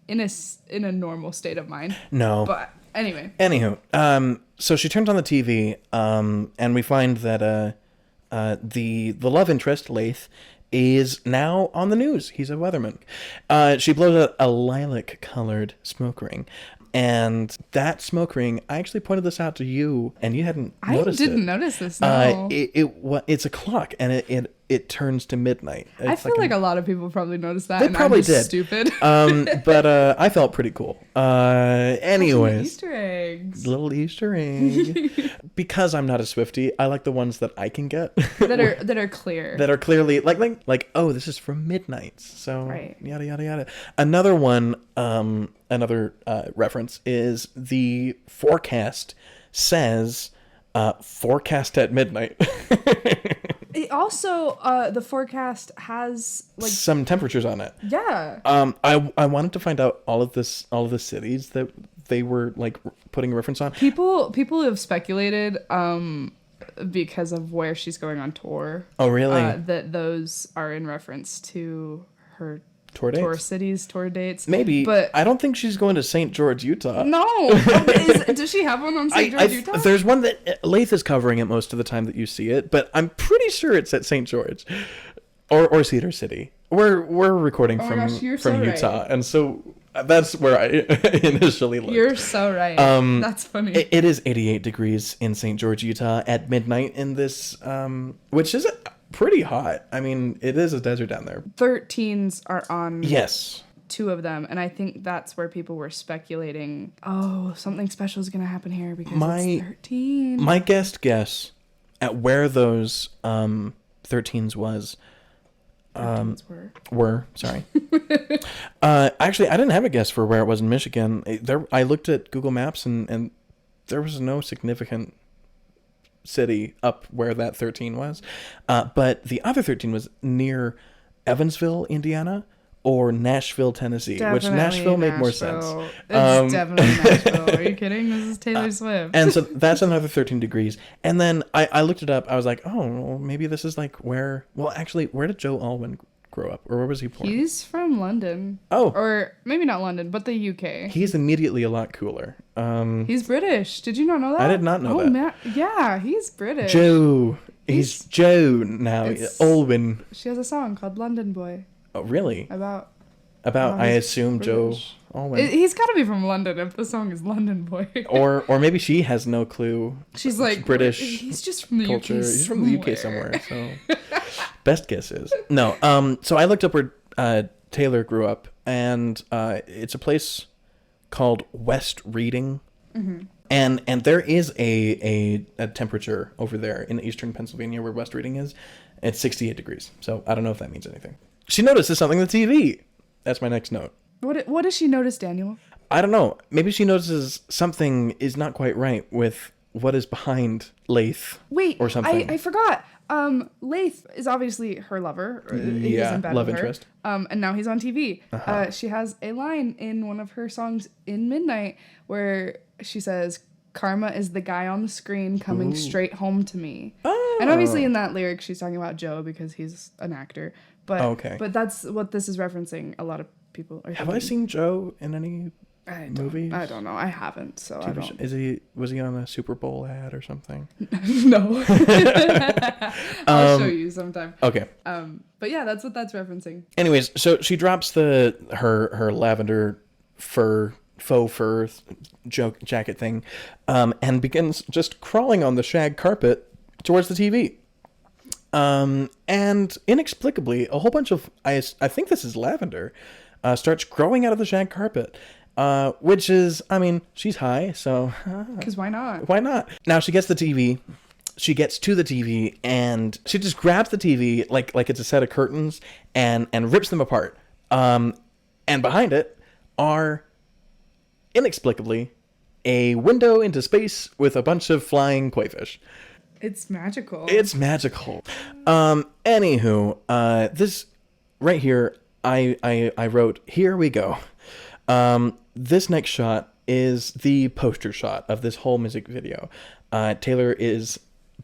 Speaker 2: in a normal state of mind.
Speaker 1: No.
Speaker 2: But anyway.
Speaker 1: Anywho, so she turns on the TV, and we find that the love interest, Laith, is now on the news. He's a weatherman. She blows out a lilac-colored smoke ring. And that smoke ring, I actually pointed this out to you, and you hadn't noticed it.
Speaker 2: I didn't notice this, no.
Speaker 1: It's a clock, and it turns to midnight.
Speaker 2: I feel like a lot of people probably noticed that.
Speaker 1: They
Speaker 2: and
Speaker 1: probably
Speaker 2: I'm just
Speaker 1: did.
Speaker 2: Stupid.
Speaker 1: But I felt pretty cool. Anyways.
Speaker 2: Easter eggs.
Speaker 1: Little Easter egg. Because I'm not a Swiftie, I like the ones that I can get.
Speaker 2: that are clear.
Speaker 1: That are clearly like oh, this is from Midnights. So
Speaker 2: Right.
Speaker 1: yada yada yada. Another one, another reference is the forecast says forecast at midnight.
Speaker 2: It also, the forecast has like
Speaker 1: some temperatures on it.
Speaker 2: yeah.
Speaker 1: I wanted to find out all of the cities that they were like putting a reference on.
Speaker 2: People have speculated because of where she's going on tour.
Speaker 1: Oh, really?
Speaker 2: That those are in reference to her
Speaker 1: Tour dates?
Speaker 2: tour cities, tour dates.
Speaker 1: Maybe,
Speaker 2: but
Speaker 1: I don't think she's going to St. George, Utah.
Speaker 2: no. Does she have one on St. George, Utah?
Speaker 1: There's one that Laith is covering it most of the time that you see it, but I'm pretty sure it's at St. George or Cedar City. We're recording from
Speaker 2: so
Speaker 1: Utah,
Speaker 2: right.
Speaker 1: and so that's where I initially looked.
Speaker 2: You're so right. That's funny.
Speaker 1: It is 88 degrees in St. George, Utah at midnight in this, which is pretty hot. I mean, it is a desert down there.
Speaker 2: 13s are on.
Speaker 1: Yes.
Speaker 2: 2 of them, and I think that's where people were speculating. Oh, something special is gonna happen here because it's 13.
Speaker 1: My guess at where those 13s was.
Speaker 2: 13s
Speaker 1: were sorry. Actually, I didn't have a guess for where it was in Michigan. I looked at Google Maps and there was no significant city up where that 13 was. But the other 13 was near Evansville, Indiana, or Nashville, Tennessee, which Nashville made more sense.
Speaker 2: It's definitely Nashville. Are you kidding? This is Taylor Swift.
Speaker 1: And so that's another 13 degrees. And then I looked it up. I was like, oh, well, maybe this is like where... Well, actually, where did Joe Alwyn grow up? Or where was he born?
Speaker 2: He's from London.
Speaker 1: Oh.
Speaker 2: Or maybe not London, but the UK.
Speaker 1: He's immediately a lot cooler.
Speaker 2: He's British. Did you not know that?
Speaker 1: I did not know that.
Speaker 2: Man. Yeah, he's British.
Speaker 1: Joe. He's Joe now. Alwyn.
Speaker 2: She has a song called London Boy.
Speaker 1: Oh, really?
Speaker 2: About
Speaker 1: I assume
Speaker 2: British.
Speaker 1: Joe Alwyn.
Speaker 2: He's got to be from London if the song is London Boy.
Speaker 1: or maybe she has no clue.
Speaker 2: She's like
Speaker 1: British.
Speaker 2: He's just from the
Speaker 1: culture.
Speaker 2: UK.
Speaker 1: He's from the UK somewhere. So best guess is no. So I looked up where Taylor grew up, and it's a place called West Reading. Mm-hmm. And there is a temperature over there in eastern Pennsylvania where West Reading is. It's 68 degrees. So I don't know if that means anything. She notices something on the TV. That's my next note.
Speaker 2: What does she notice, Daniel?
Speaker 1: I don't know. Maybe she notices something is not quite right with what is behind Laith.
Speaker 2: Wait,
Speaker 1: or something.
Speaker 2: I forgot. Laith is obviously her lover. He's in bed
Speaker 1: love
Speaker 2: with her.
Speaker 1: interest.
Speaker 2: And now he's on TV.
Speaker 1: Uh-huh.
Speaker 2: She has a line in one of her songs in Midnight where she says, "Karma is the guy on the screen coming straight home to me."
Speaker 1: Oh.
Speaker 2: And obviously in that lyric she's talking about Joe because he's an actor. But
Speaker 1: okay.
Speaker 2: But that's what this is referencing. A lot of people are
Speaker 1: Have I seen Joe in any movies?
Speaker 2: I don't know. I haven't, so I don't.
Speaker 1: Was he on a Super Bowl ad or something?
Speaker 2: No. I'll show you sometime.
Speaker 1: Okay.
Speaker 2: But yeah, that's what that's referencing.
Speaker 1: Anyways, so she drops her lavender faux fur jacket thing, and begins just crawling on the shag carpet towards the TV. And inexplicably, a whole bunch of I think this is lavender, starts growing out of the shag carpet. Which is, I mean, she's high, so...
Speaker 2: Because why not?
Speaker 1: Why not? Now, she gets the TV, she gets to the TV and she just grabs the TV like it's a set of curtains and rips them apart. And behind it are inexplicably a window into space with a bunch of flying koi fish.
Speaker 2: It's magical.
Speaker 1: It's magical. Anywho, this right here, I wrote, here we go. This next shot is the poster shot of this whole music video. Taylor is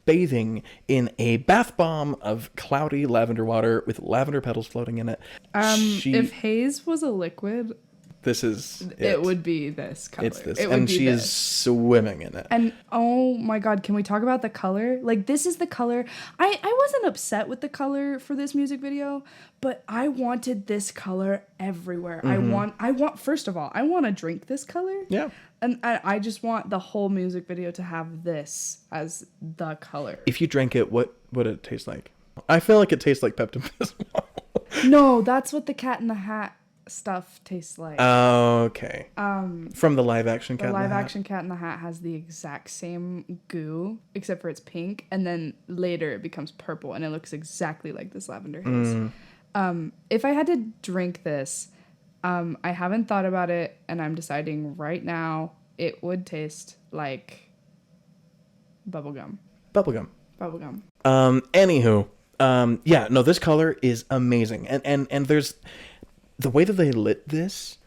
Speaker 1: bathing in a bath bomb of cloudy lavender water with lavender petals floating in it.
Speaker 2: If haze was a liquid,
Speaker 1: this is
Speaker 2: it would be this color.
Speaker 1: It's this. And she is swimming in it.
Speaker 2: And oh my God, can we talk about the color? Like, this is the color. I wasn't upset with the color for this music video, but I wanted this color everywhere. Mm-hmm. First of all, I want to drink this color.
Speaker 1: Yeah.
Speaker 2: And I just want the whole music video to have this as the color.
Speaker 1: If you drank it, what would it taste like? I feel like it tastes like Pepto-Bismol.
Speaker 2: No, that's what the Cat in the Hat stuff tastes like.
Speaker 1: Oh, okay. From the live action Cat in the Hat.
Speaker 2: The live action Cat in the Hat has the exact same goo, except for it's pink, and then later it becomes purple, and it looks exactly like this Lavender Haze. If I had to drink this, I haven't thought about it, and I'm deciding right now it would taste like bubblegum.
Speaker 1: Bubblegum.
Speaker 2: Bubblegum.
Speaker 1: Yeah, no, this color is amazing. And there's the way that they lit this,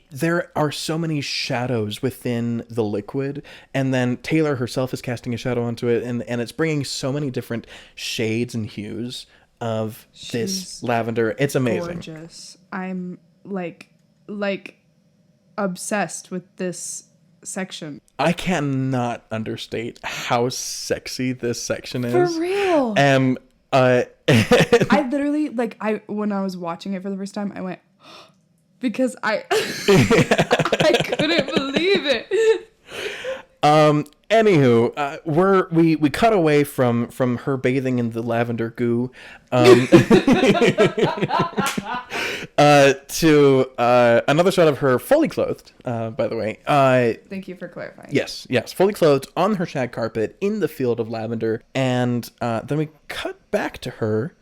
Speaker 1: there are so many shadows within the liquid, and then Taylor herself is casting a shadow onto it, and it's bringing so many different shades and hues of this lavender. It's amazing.
Speaker 2: Gorgeous. I'm like obsessed with this section.
Speaker 1: I cannot understate how sexy this section is.
Speaker 2: For real. I literally, when I was watching it for the first time, I went, because I couldn't believe it.
Speaker 1: Anywho, we cut away from her bathing in the lavender goo, to another shot of her fully clothed. By the way,
Speaker 2: thank you for clarifying.
Speaker 1: Yes, fully clothed on her shag carpet in the field of lavender, and then we cut back to her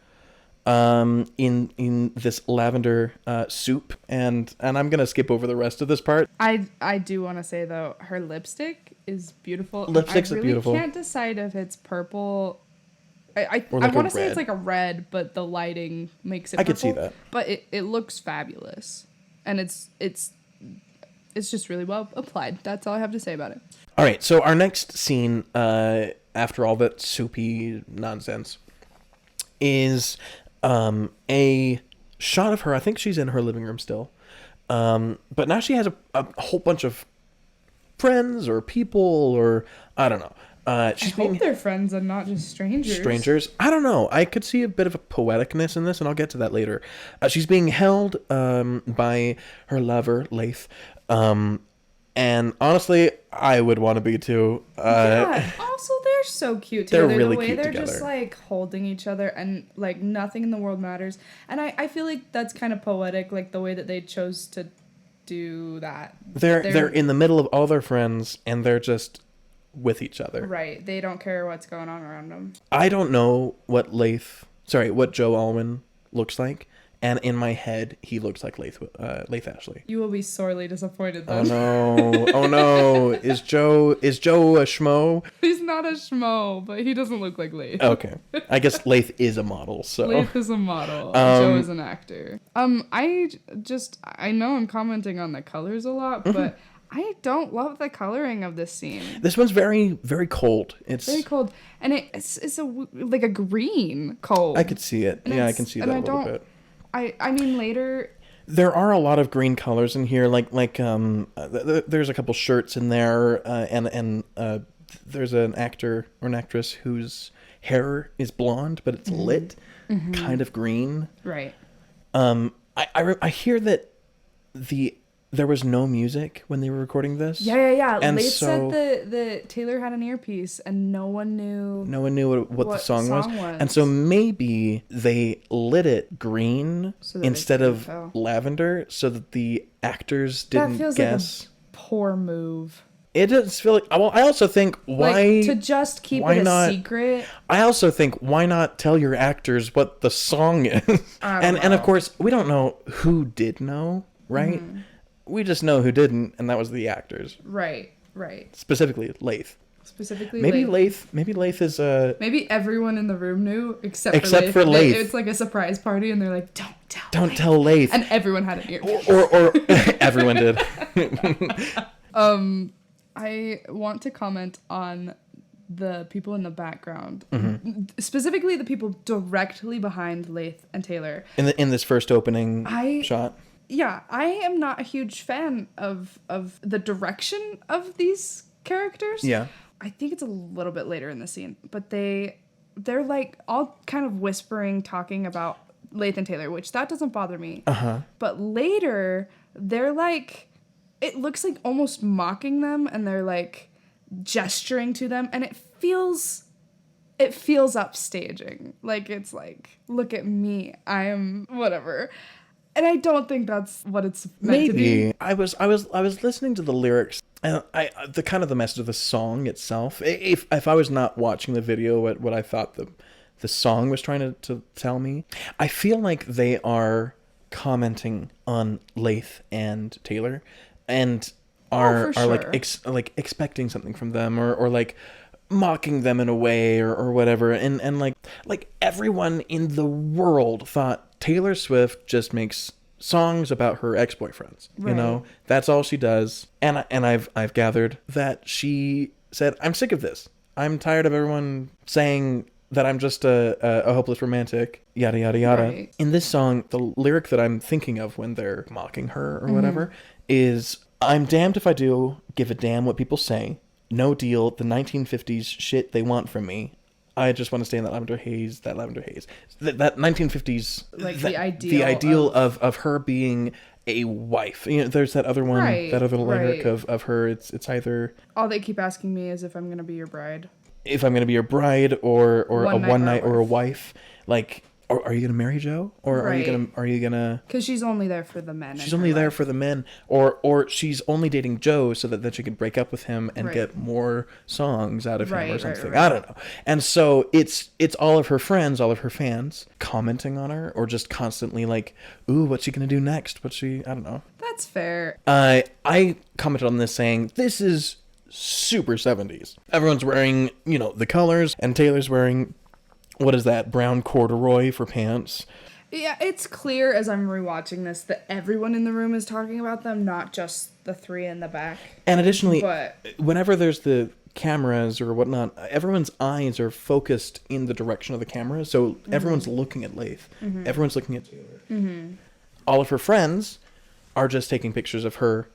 Speaker 1: in this lavender soup, and I'm gonna skip over the rest of this part.
Speaker 2: I do want to say though, her lipstick is beautiful.
Speaker 1: Lipsticks are beautiful.
Speaker 2: I can't decide if it's purple. I
Speaker 1: like
Speaker 2: want to say it's like a red, but the lighting makes it purple.
Speaker 1: I could see that.
Speaker 2: But it looks fabulous, and it's just really well applied. That's all I have to say about it.
Speaker 1: All right, so our next scene, after all that soupy nonsense, is a shot of her. I think she's in her living room still, but now she has a whole bunch of friends or people, or I don't know. I hope
Speaker 2: they're friends and not just strangers.
Speaker 1: I don't know. I could see a bit of a poeticness in this, and I'll get to that later. She's being held by her lover, Laith. And honestly, I would want to be too.
Speaker 2: Yeah. Also, they're so cute together.
Speaker 1: They're really
Speaker 2: the way
Speaker 1: cute
Speaker 2: they're
Speaker 1: together.
Speaker 2: just like holding each other, and like nothing in the world matters. And I feel like that's kind of poetic, like the way that they chose to do that.
Speaker 1: They're in the middle of all their friends, and they're just with each other.
Speaker 2: Right. They don't care what's going on around them.
Speaker 1: I don't know what Joe Alwyn looks like, and in my head, he looks like Laith Ashley.
Speaker 2: You will be sorely disappointed then.
Speaker 1: Oh no! Is Joe a schmo?
Speaker 2: He's not a schmo, but he doesn't look like Laith.
Speaker 1: Okay, I guess Laith is a model. So
Speaker 2: Laith is a model. Joe is an actor. I know I'm commenting on the colors a lot, but I don't love the coloring of this scene.
Speaker 1: This one's very, very cold. It's
Speaker 2: very cold, and it's a green cold.
Speaker 1: I could see it. Yeah, I can see that a little bit.
Speaker 2: I mean, later
Speaker 1: there are a lot of green colors in here. There's a couple shirts in there, and there's an actor or an actress whose hair is blonde, but it's lit, kind of green.
Speaker 2: Right.
Speaker 1: I hear that there was no music when they were recording this.
Speaker 2: Yeah.
Speaker 1: And
Speaker 2: Laith said that Taylor had an earpiece and no one knew
Speaker 1: what the song was.
Speaker 2: was.
Speaker 1: And so maybe they lit it green instead of
Speaker 2: tell.
Speaker 1: lavender so that the actors didn't guess.
Speaker 2: Like a poor move.
Speaker 1: It does feel like. Well, I also think why
Speaker 2: Like, to just keep
Speaker 1: why
Speaker 2: it a
Speaker 1: not-
Speaker 2: secret.
Speaker 1: I also think why not tell your actors what the song is?
Speaker 2: I don't
Speaker 1: And of
Speaker 2: know.
Speaker 1: course we don't know who did know, right?
Speaker 2: Mm-hmm.
Speaker 1: We just know who didn't, and that was the actors,
Speaker 2: Right.
Speaker 1: specifically Laith.
Speaker 2: Specifically,
Speaker 1: Maybe
Speaker 2: Laith.
Speaker 1: Laith is
Speaker 2: Maybe everyone in the room knew except
Speaker 1: Except
Speaker 2: for
Speaker 1: for Laith.
Speaker 2: It's like a surprise party, and they're like,
Speaker 1: don't tell Laith.
Speaker 2: And everyone had an ear.
Speaker 1: Or everyone did.
Speaker 2: I want to comment on the people in the background,
Speaker 1: Mm-hmm.
Speaker 2: specifically the people directly behind Laith and Taylor.
Speaker 1: In this first opening shot.
Speaker 2: Yeah, I am not a huge fan of the direction of these characters.
Speaker 1: Yeah.
Speaker 2: I think it's a little bit later in the scene, but they're like all kind of whispering, talking about Laith and Taylor, which that doesn't bother me.
Speaker 1: Uh-huh.
Speaker 2: But later, they're like, it looks like almost mocking them, and they're like gesturing to them, and it feels upstaging. Like, it's like, look at me, I am whatever. And I don't think that's what it's meant to be.
Speaker 1: Maybe. I was listening to the lyrics, and the kind of the message of the song itself. If I was not watching the video, what I thought the song was trying to tell me, I feel like they are commenting on Laith and Taylor, and are
Speaker 2: for
Speaker 1: like expecting something from them, or like mocking them in a way, or whatever, and like everyone in the world thought Taylor Swift just makes songs about her ex-boyfriends.
Speaker 2: Right.
Speaker 1: You know, that's all she does. And I've gathered that she said, I'm sick of this. I'm tired of everyone saying that I'm just a hopeless romantic, yada yada yada.
Speaker 2: Right.
Speaker 1: In this song, the lyric that I'm thinking of when they're mocking her or whatever is, I'm damned if I do give a damn what people say. No deal, the 1950s shit they want from me. I just want to stay in that Lavender Haze, That 1950s,
Speaker 2: Like
Speaker 1: the
Speaker 2: the
Speaker 1: ideal of her being a wife. You know, there's that other one,
Speaker 2: Right,
Speaker 1: that other lyric
Speaker 2: right.
Speaker 1: of her. It's either
Speaker 2: All they keep asking me is if I'm gonna be your bride.
Speaker 1: if I'm gonna be your bride or a one night or a
Speaker 2: wife.
Speaker 1: wife. Like, are you gonna marry Joe, or
Speaker 2: Right.
Speaker 1: are you gonna?
Speaker 2: Because she's only there for the men.
Speaker 1: She's only there for the men, or she's only dating Joe so that she can break up with him and
Speaker 2: Right.
Speaker 1: get more songs out of him or
Speaker 2: Right,
Speaker 1: something.
Speaker 2: right.
Speaker 1: I don't know. And so it's all of her friends, all of her fans commenting on her, or just constantly like, ooh, what's she gonna do next? I don't know.
Speaker 2: That's fair.
Speaker 1: I commented on this saying, this is super 70s. Everyone's wearing, the colors, and Taylor's wearing, what is that, brown corduroy for pants.
Speaker 2: Yeah, it's clear as I'm rewatching this that everyone in the room is talking about them, not just the three in the back.
Speaker 1: And additionally,
Speaker 2: But-
Speaker 1: whenever there's the cameras or whatnot, everyone's eyes are focused in the direction of the camera, so everyone's looking at Laith. Everyone's looking at Taylor. All of her friends are just taking pictures of her,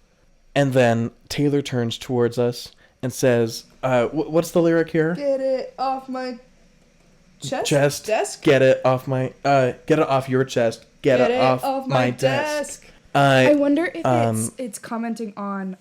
Speaker 1: and then Taylor turns towards us and says, what's the lyric here?
Speaker 2: Get it off my
Speaker 1: Chest.
Speaker 2: desk.
Speaker 1: Get it off my. Get it off your chest. Get it off my desk.
Speaker 2: I wonder if it's commenting on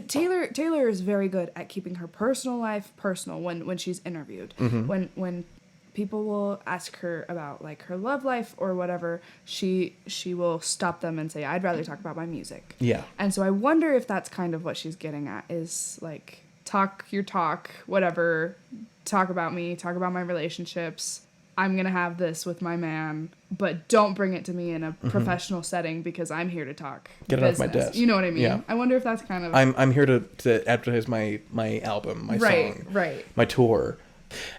Speaker 2: Taylor is very good at keeping her personal life personal when she's interviewed. When people will ask her about like her love life or whatever, she will stop them and say, I'd rather talk about my music.
Speaker 1: Yeah.
Speaker 2: And so I wonder if that's kind of what she's getting at, is like, talk your talk, whatever, talk about me, talk about my relationships. I'm going to have this with my man, but don't bring it to me in a professional setting because I'm here to talk
Speaker 1: Get it off my desk.
Speaker 2: You know what I mean?
Speaker 1: Yeah.
Speaker 2: I wonder if that's kind of...
Speaker 1: I'm here to advertise my album, my song,
Speaker 2: Right.
Speaker 1: my tour.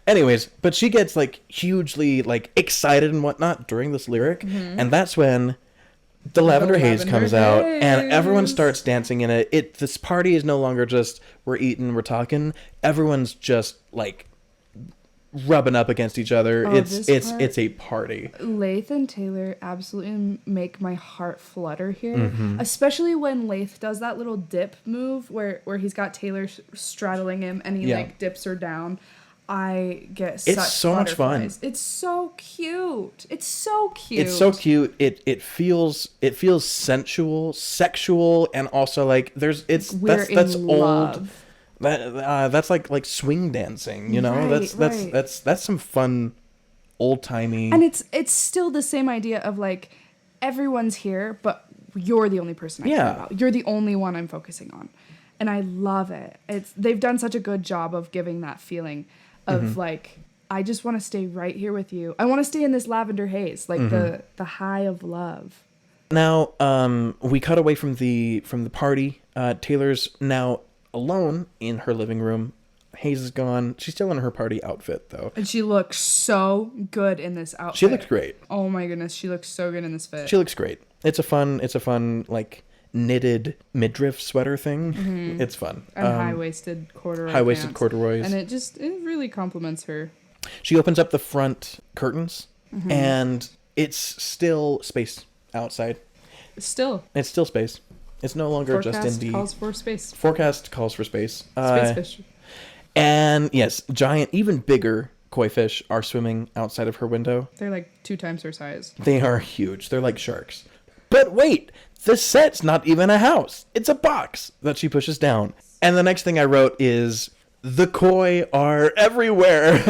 Speaker 1: Anyways, but she gets like hugely like excited and whatnot during this lyric, and that's when the Lavender Haze comes out, and everyone starts dancing in it. This party is no longer just we're eating, we're talking. Everyone's just like rubbing up against each other. It's a party.
Speaker 2: Laith and Taylor absolutely make my heart flutter here, especially when Laith does that little dip move where he's got Taylor straddling him and he like dips her down. I get such
Speaker 1: so much fun.
Speaker 2: butterflies. It's so cute. It's so cute.
Speaker 1: It's so cute. It feels sensual, sexual, and also like that's
Speaker 2: love.
Speaker 1: old. That's like swing dancing, you know.
Speaker 2: Right,
Speaker 1: That's some fun, old timey.
Speaker 2: And it's still the same idea of like everyone's here, but you're the only person I care about. You're the only one I'm focusing on. and I love it. They've done such a good job of giving that feeling of like, I just want to stay right here with you. I want to stay in this lavender haze, like the high of love.
Speaker 1: Now, we cut away from the party. Taylor's now alone in her living room. Haze is gone. She's still in her party outfit, though.
Speaker 2: And she looks so good in this outfit.
Speaker 1: She looks great.
Speaker 2: Oh my goodness, she looks so good in this fit.
Speaker 1: She looks great. It's a fun, like, knitted midriff sweater thing. It's fun.
Speaker 2: And high-waisted corduroy
Speaker 1: High-waisted
Speaker 2: pants.
Speaker 1: corduroys.
Speaker 2: And it really compliments her.
Speaker 1: She opens up the front curtains, and it's still space outside. It's still space. It's no longer just in the...
Speaker 2: Forecast calls for space.
Speaker 1: Forecast calls for space.
Speaker 2: Space fish.
Speaker 1: And yes, giant, even bigger koi fish are swimming outside of her window.
Speaker 2: They're like 2 times her size.
Speaker 1: They are huge. They're like sharks. But wait, the set's not even a house. It's a box that she pushes down. And the next thing I wrote is, the koi are everywhere.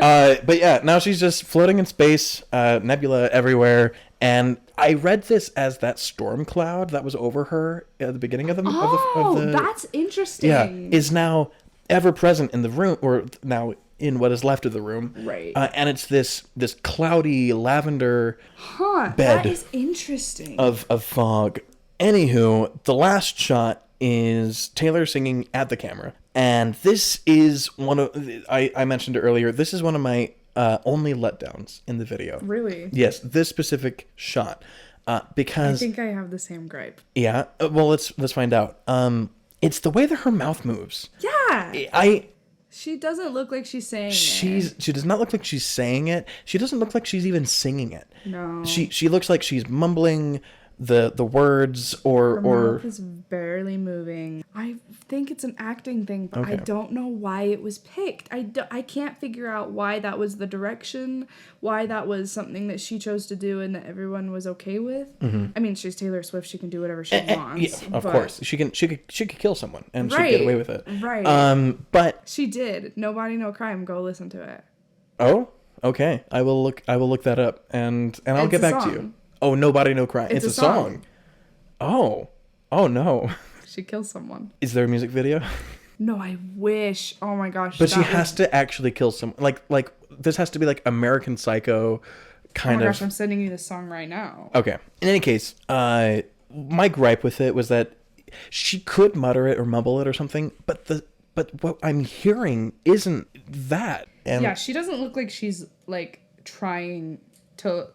Speaker 1: But yeah, now she's just floating in space, nebula everywhere. And I read this as that storm cloud that was over her at the beginning of the...
Speaker 2: That's interesting.
Speaker 1: Yeah, is now ever present in the room, or now in what is left of the room.
Speaker 2: Right.
Speaker 1: And it's this cloudy lavender bed.
Speaker 2: That is interesting.
Speaker 1: Of fog. Anywho, the last shot is Taylor singing at the camera. And this is one of... I mentioned it earlier. This is one of my only letdowns in the video.
Speaker 2: Really?
Speaker 1: Yes, this specific shot. Because...
Speaker 2: I think I have the same gripe.
Speaker 1: Yeah. Well, let's find out. It's the way that her mouth moves.
Speaker 2: Yeah. She doesn't look like she's saying it.
Speaker 1: She does not look like she's saying it. She doesn't look like she's even singing it.
Speaker 2: No.
Speaker 1: She looks like she's mumbling the words or
Speaker 2: her mouth is barely moving. I think it's an acting thing, but
Speaker 1: Okay.
Speaker 2: I don't know why it was picked. I can't figure out why that was the direction, why that was something that she chose to do and that everyone was okay with. I mean, she's Taylor Swift. She can do whatever she wants.
Speaker 1: Yeah, of course. She could kill someone and she'd
Speaker 2: Right,
Speaker 1: get away with it.
Speaker 2: Right.
Speaker 1: But
Speaker 2: she did. No Body, No Crime. Go listen to it.
Speaker 1: oh, okay. I will look that up and I'll
Speaker 2: It's
Speaker 1: get
Speaker 2: a
Speaker 1: back to
Speaker 2: song.
Speaker 1: you. Oh, No Body, No Crime. It's a song. Oh no.
Speaker 2: She kills someone.
Speaker 1: Is there a music video?
Speaker 2: No, I wish. Oh my gosh.
Speaker 1: But she has to actually kill someone. Like this has to be like American Psycho kind
Speaker 2: Oh my
Speaker 1: of.
Speaker 2: gosh, I'm sending you the song right now.
Speaker 1: Okay. In any case, my gripe with it was that she could mutter it or mumble it or something, but what I'm hearing isn't that. And
Speaker 2: Yeah, she doesn't look like she's like trying to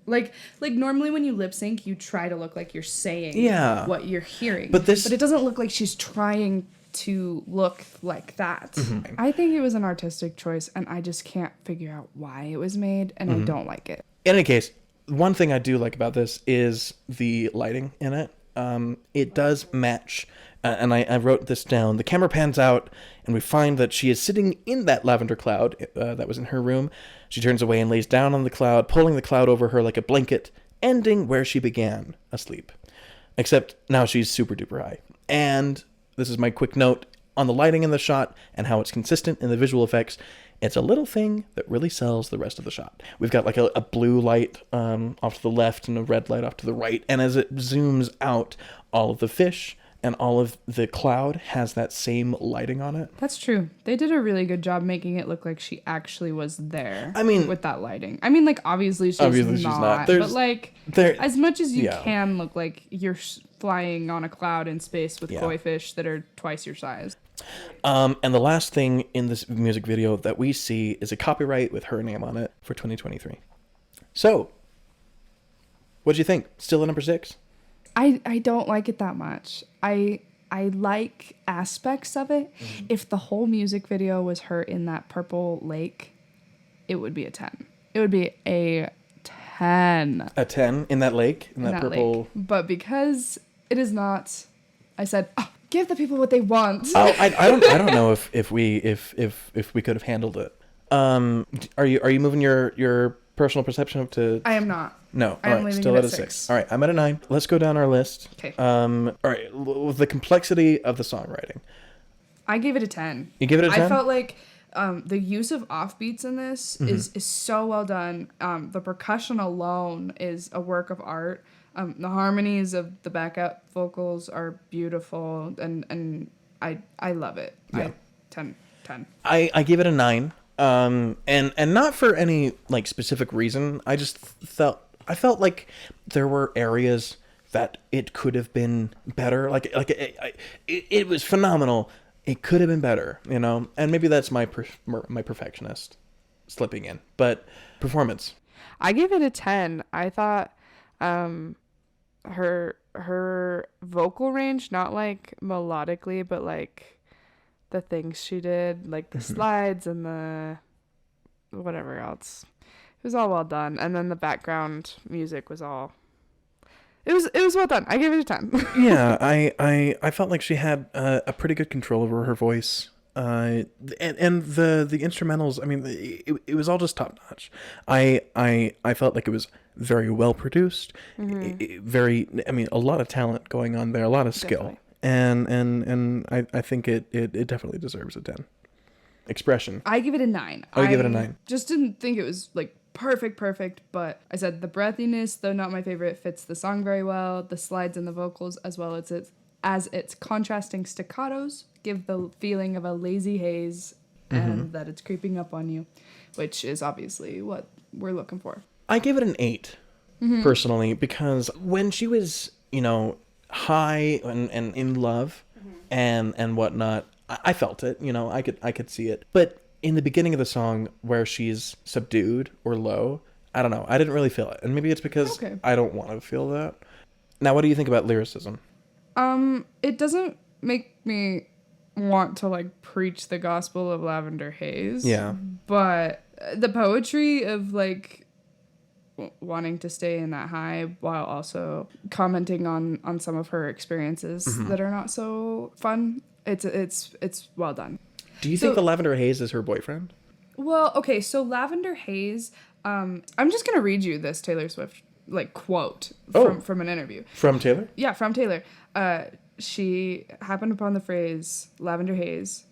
Speaker 2: like normally when you lip sync you try to look like you're saying what you're hearing. But it doesn't look like she's trying to look like that. I think it was an artistic choice and I just can't figure out why it was made and I don't like it.
Speaker 1: In any case, one thing I do like about this is the lighting in it. It does match, and I wrote this down. The camera pans out, and we find that she is sitting in that lavender cloud that was in her room. She turns away and lays down on the cloud, pulling the cloud over her like a blanket, ending where she began, asleep. Except now she's super duper high. And this is my quick note on the lighting in the shot and how it's consistent in the visual effects. It's a little thing that really sells the rest of the shot. We've got like a blue light off to the left and a red light off to the right. And as it zooms out, all of the fish and all of the cloud has that same lighting on it.
Speaker 2: That's true. They did a really good job making it look like she actually was there.
Speaker 1: I mean,
Speaker 2: with that lighting. I mean, like obviously she's not. But like, as much as you can look like you're flying on a cloud in space with koi fish that are twice your size.
Speaker 1: And the last thing in this music video that we see is a copyright with her name on it for 2023. So, what do you think? Still at number 6?
Speaker 2: I don't like it that much. I like aspects of it. If the whole music video was her in that purple lake, it would be a 10. It would be a 10.
Speaker 1: A 10 in that lake? In that purple
Speaker 2: lake. But because it is not, I said, give the people what they want.
Speaker 1: Oh, I don't know if we could have handled it. Are you moving your personal perception up to?
Speaker 2: I am not.
Speaker 1: No,
Speaker 2: I am leaving
Speaker 1: still
Speaker 2: it
Speaker 1: at
Speaker 2: at
Speaker 1: a
Speaker 2: 6.
Speaker 1: 6. All right, I'm at a 9. Let's go down our list.
Speaker 2: Okay.
Speaker 1: All right, the complexity of the songwriting.
Speaker 2: I gave it a 10.
Speaker 1: You give it a 10?
Speaker 2: I felt like the use of offbeats in this is so well done. The percussion alone is a work of art. The harmonies of the backup vocals are beautiful, and I love it.
Speaker 1: Yeah.
Speaker 2: 10.
Speaker 1: I give it a 9. And not for any like specific reason. I just felt like there were areas that it could have been better. It was phenomenal. It could have been better, you know. And maybe that's my perfectionist slipping in. But performance,
Speaker 3: I gave it a 10. I thought her vocal range, not like melodically, but like the things she did, like the slides and the whatever else. It was all well done. And then the background music was all it was well done. I gave it a 10.
Speaker 1: yeah, I felt like she had a pretty good control over her voice. And the instrumentals, I mean, it was all just top notch. I felt like it was very well produced, very, I mean, a lot of talent going on there, a lot of skill.
Speaker 3: Definitely.
Speaker 1: And I think it definitely deserves a 10. Expression.
Speaker 2: I give it a 9.
Speaker 1: I give it a 9.
Speaker 2: Just didn't think it was like perfect, but I said the breathiness, though not my favorite, fits the song very well. The slides and the vocals, as well as its contrasting staccatos, give the feeling of a lazy haze and that it's creeping up on you, which is obviously what we're looking for.
Speaker 1: I give it an 8, personally, because when she was, you know, high and in love and whatnot, I felt it, you know, I could see it. But in the beginning of the song where she's subdued or low, I don't know, I didn't really feel it. And maybe it's because I don't want to feel that. Now, what do you think about lyricism?
Speaker 2: It doesn't make me want to like preach the gospel of Lavender Haze.
Speaker 1: Yeah.
Speaker 2: But the poetry of like wanting to stay in that high while also commenting on some of her experiences that are not so fun. It's well done.
Speaker 1: Do you think the Lavender Haze is her boyfriend?
Speaker 2: Well, okay, so Lavender Haze, I'm just gonna read you this Taylor Swift like quote from an interview.
Speaker 1: From Taylor?
Speaker 2: Yeah, from Taylor. She happened upon the phrase Lavender Haze.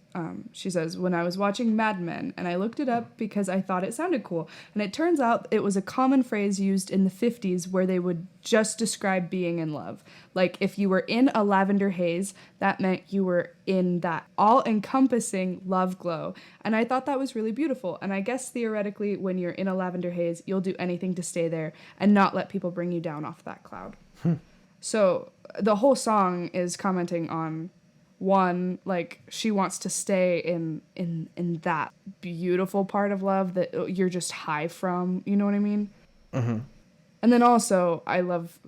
Speaker 2: She says, when I was watching Mad Men, and I looked it up because I thought it sounded cool. And it turns out it was a common phrase used in the 50s where they would just describe being in love. Like, if you were in a lavender haze, that meant you were in that all-encompassing love glow. And I thought that was really beautiful. And I guess theoretically, when you're in a lavender haze, you'll do anything to stay there and not let people bring you down off that cloud. So the whole song is commenting on, one, like, she wants to stay in that beautiful part of love that you're just high from, you know what I mean? And then also, I love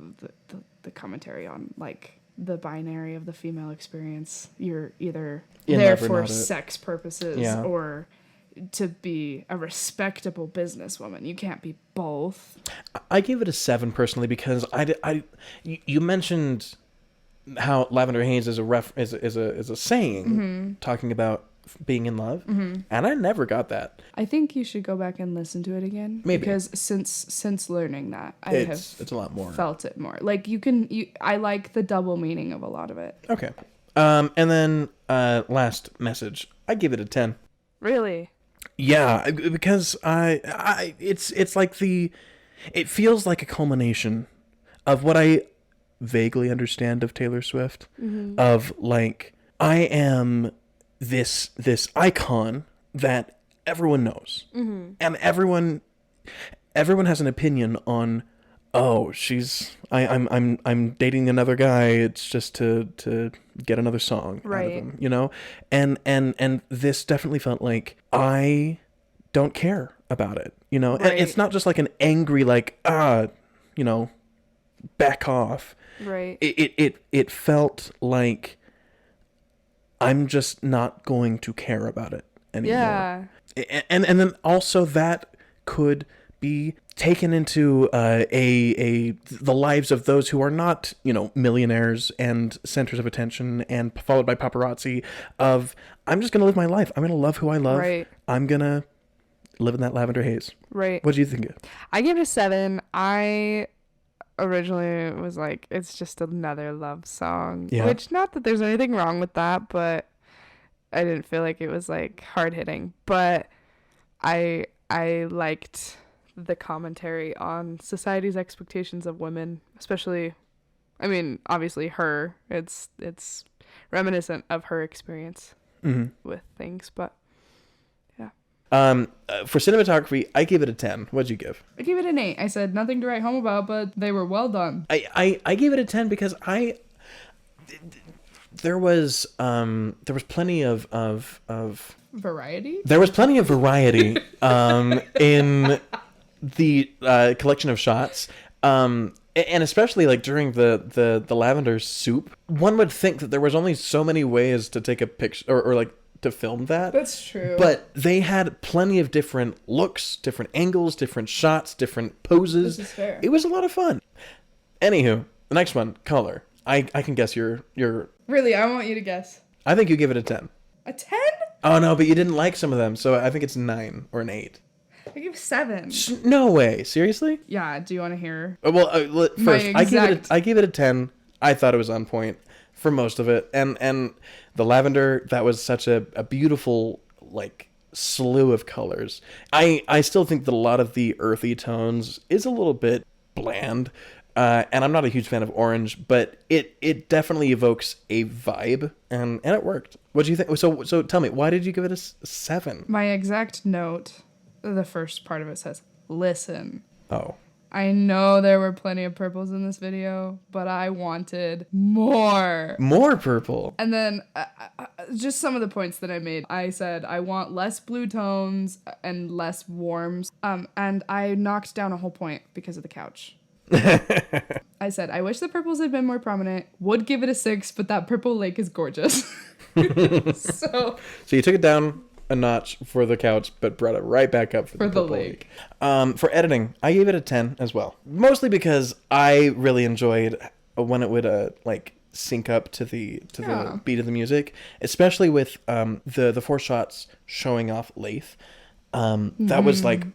Speaker 2: the commentary on, like, the binary of the female experience. You're either there for sex purposes or to be a respectable businesswoman. You can't be both.
Speaker 1: I give it a 7 personally because you mentioned how Lavender Haze is a saying talking about being in love, and I never got that.
Speaker 2: I think you should go back and listen to it again.
Speaker 1: Maybe,
Speaker 2: because since learning that,
Speaker 1: it's a lot more.
Speaker 2: Felt it more. Like I like the double meaning of a lot of it.
Speaker 1: Okay, and then last message, I give it a 10.
Speaker 3: Really?
Speaker 1: Yeah, because it's like it feels like a culmination of what I vaguely understand of Taylor Swift, of like, I am this icon that everyone knows, and everyone has an opinion on, oh, I'm dating another guy, it's just to get another song out of him, you know, and this definitely felt like I don't care about it, you know, and it's not just like an angry like, you know, back off.
Speaker 3: Right.
Speaker 1: It felt like I'm just not going to care about it anymore.
Speaker 3: Yeah.
Speaker 1: And then also that could be taken into the lives of those who are not, you know, millionaires and centers of attention and followed by paparazzi, of, I'm just going to live my life. I'm going to love who I love.
Speaker 3: Right.
Speaker 1: I'm going to live in that lavender haze.
Speaker 3: Right.
Speaker 1: What do you think?
Speaker 3: I gave it a 7. I originally was like, it's just another love song, which, not that there's anything wrong with that, but I didn't feel like it was like hard hitting. But I liked the commentary on society's expectations of women, especially, I mean, obviously her. It's reminiscent of her experience with things, but yeah.
Speaker 1: For cinematography, I gave it a 10. What'd you give?
Speaker 2: I gave it an 8. I said nothing to write home about, but they were well done.
Speaker 1: I gave it a 10 because there was plenty of
Speaker 2: Variety?
Speaker 1: there was plenty of variety in the collection of shots. And especially like during the lavender soup, one would think that there was only so many ways to take a picture or like to film that.
Speaker 2: That's true.
Speaker 1: But they had plenty of different looks, different angles, different shots, different poses.
Speaker 2: This is fair.
Speaker 1: It was a lot of fun. Anywho, the next one, color. I can guess your.
Speaker 2: Really, I want you to guess.
Speaker 1: I think you give it a 10.
Speaker 2: A 10?
Speaker 1: Oh no, but you didn't like some of them, so I think it's 9 or an 8.
Speaker 2: I give 7.
Speaker 1: No way, seriously?
Speaker 2: Yeah, do you want to hear?
Speaker 1: Well, first,
Speaker 2: My exact-
Speaker 1: I gave it a 10. I thought it was on point for most of it, and the lavender, that was such a beautiful like slew of colors. I still think that a lot of the earthy tones is a little bit bland, and I'm not a huge fan of orange, but it definitely evokes a vibe, and it worked. What do you think? So tell me, why did you give it a 7?
Speaker 2: My exact note, the first part of it says, listen.
Speaker 1: Oh.
Speaker 2: I know there were plenty of purples in this video, but I wanted more.
Speaker 1: More purple.
Speaker 2: And then just some of the points that I made. I said I want less blue tones and less warms. And I knocked down a whole point because of the couch. I said I wish the purples had been more prominent. Would give it a 6, but that purple lake is gorgeous. So
Speaker 1: you took it down a notch for the couch, but brought it right back up for the purple lake. For editing, I gave it a 10 as well. Mostly because I really enjoyed when it would like sync up to the beat of the music, especially with the 4 shots showing off Laith. That was like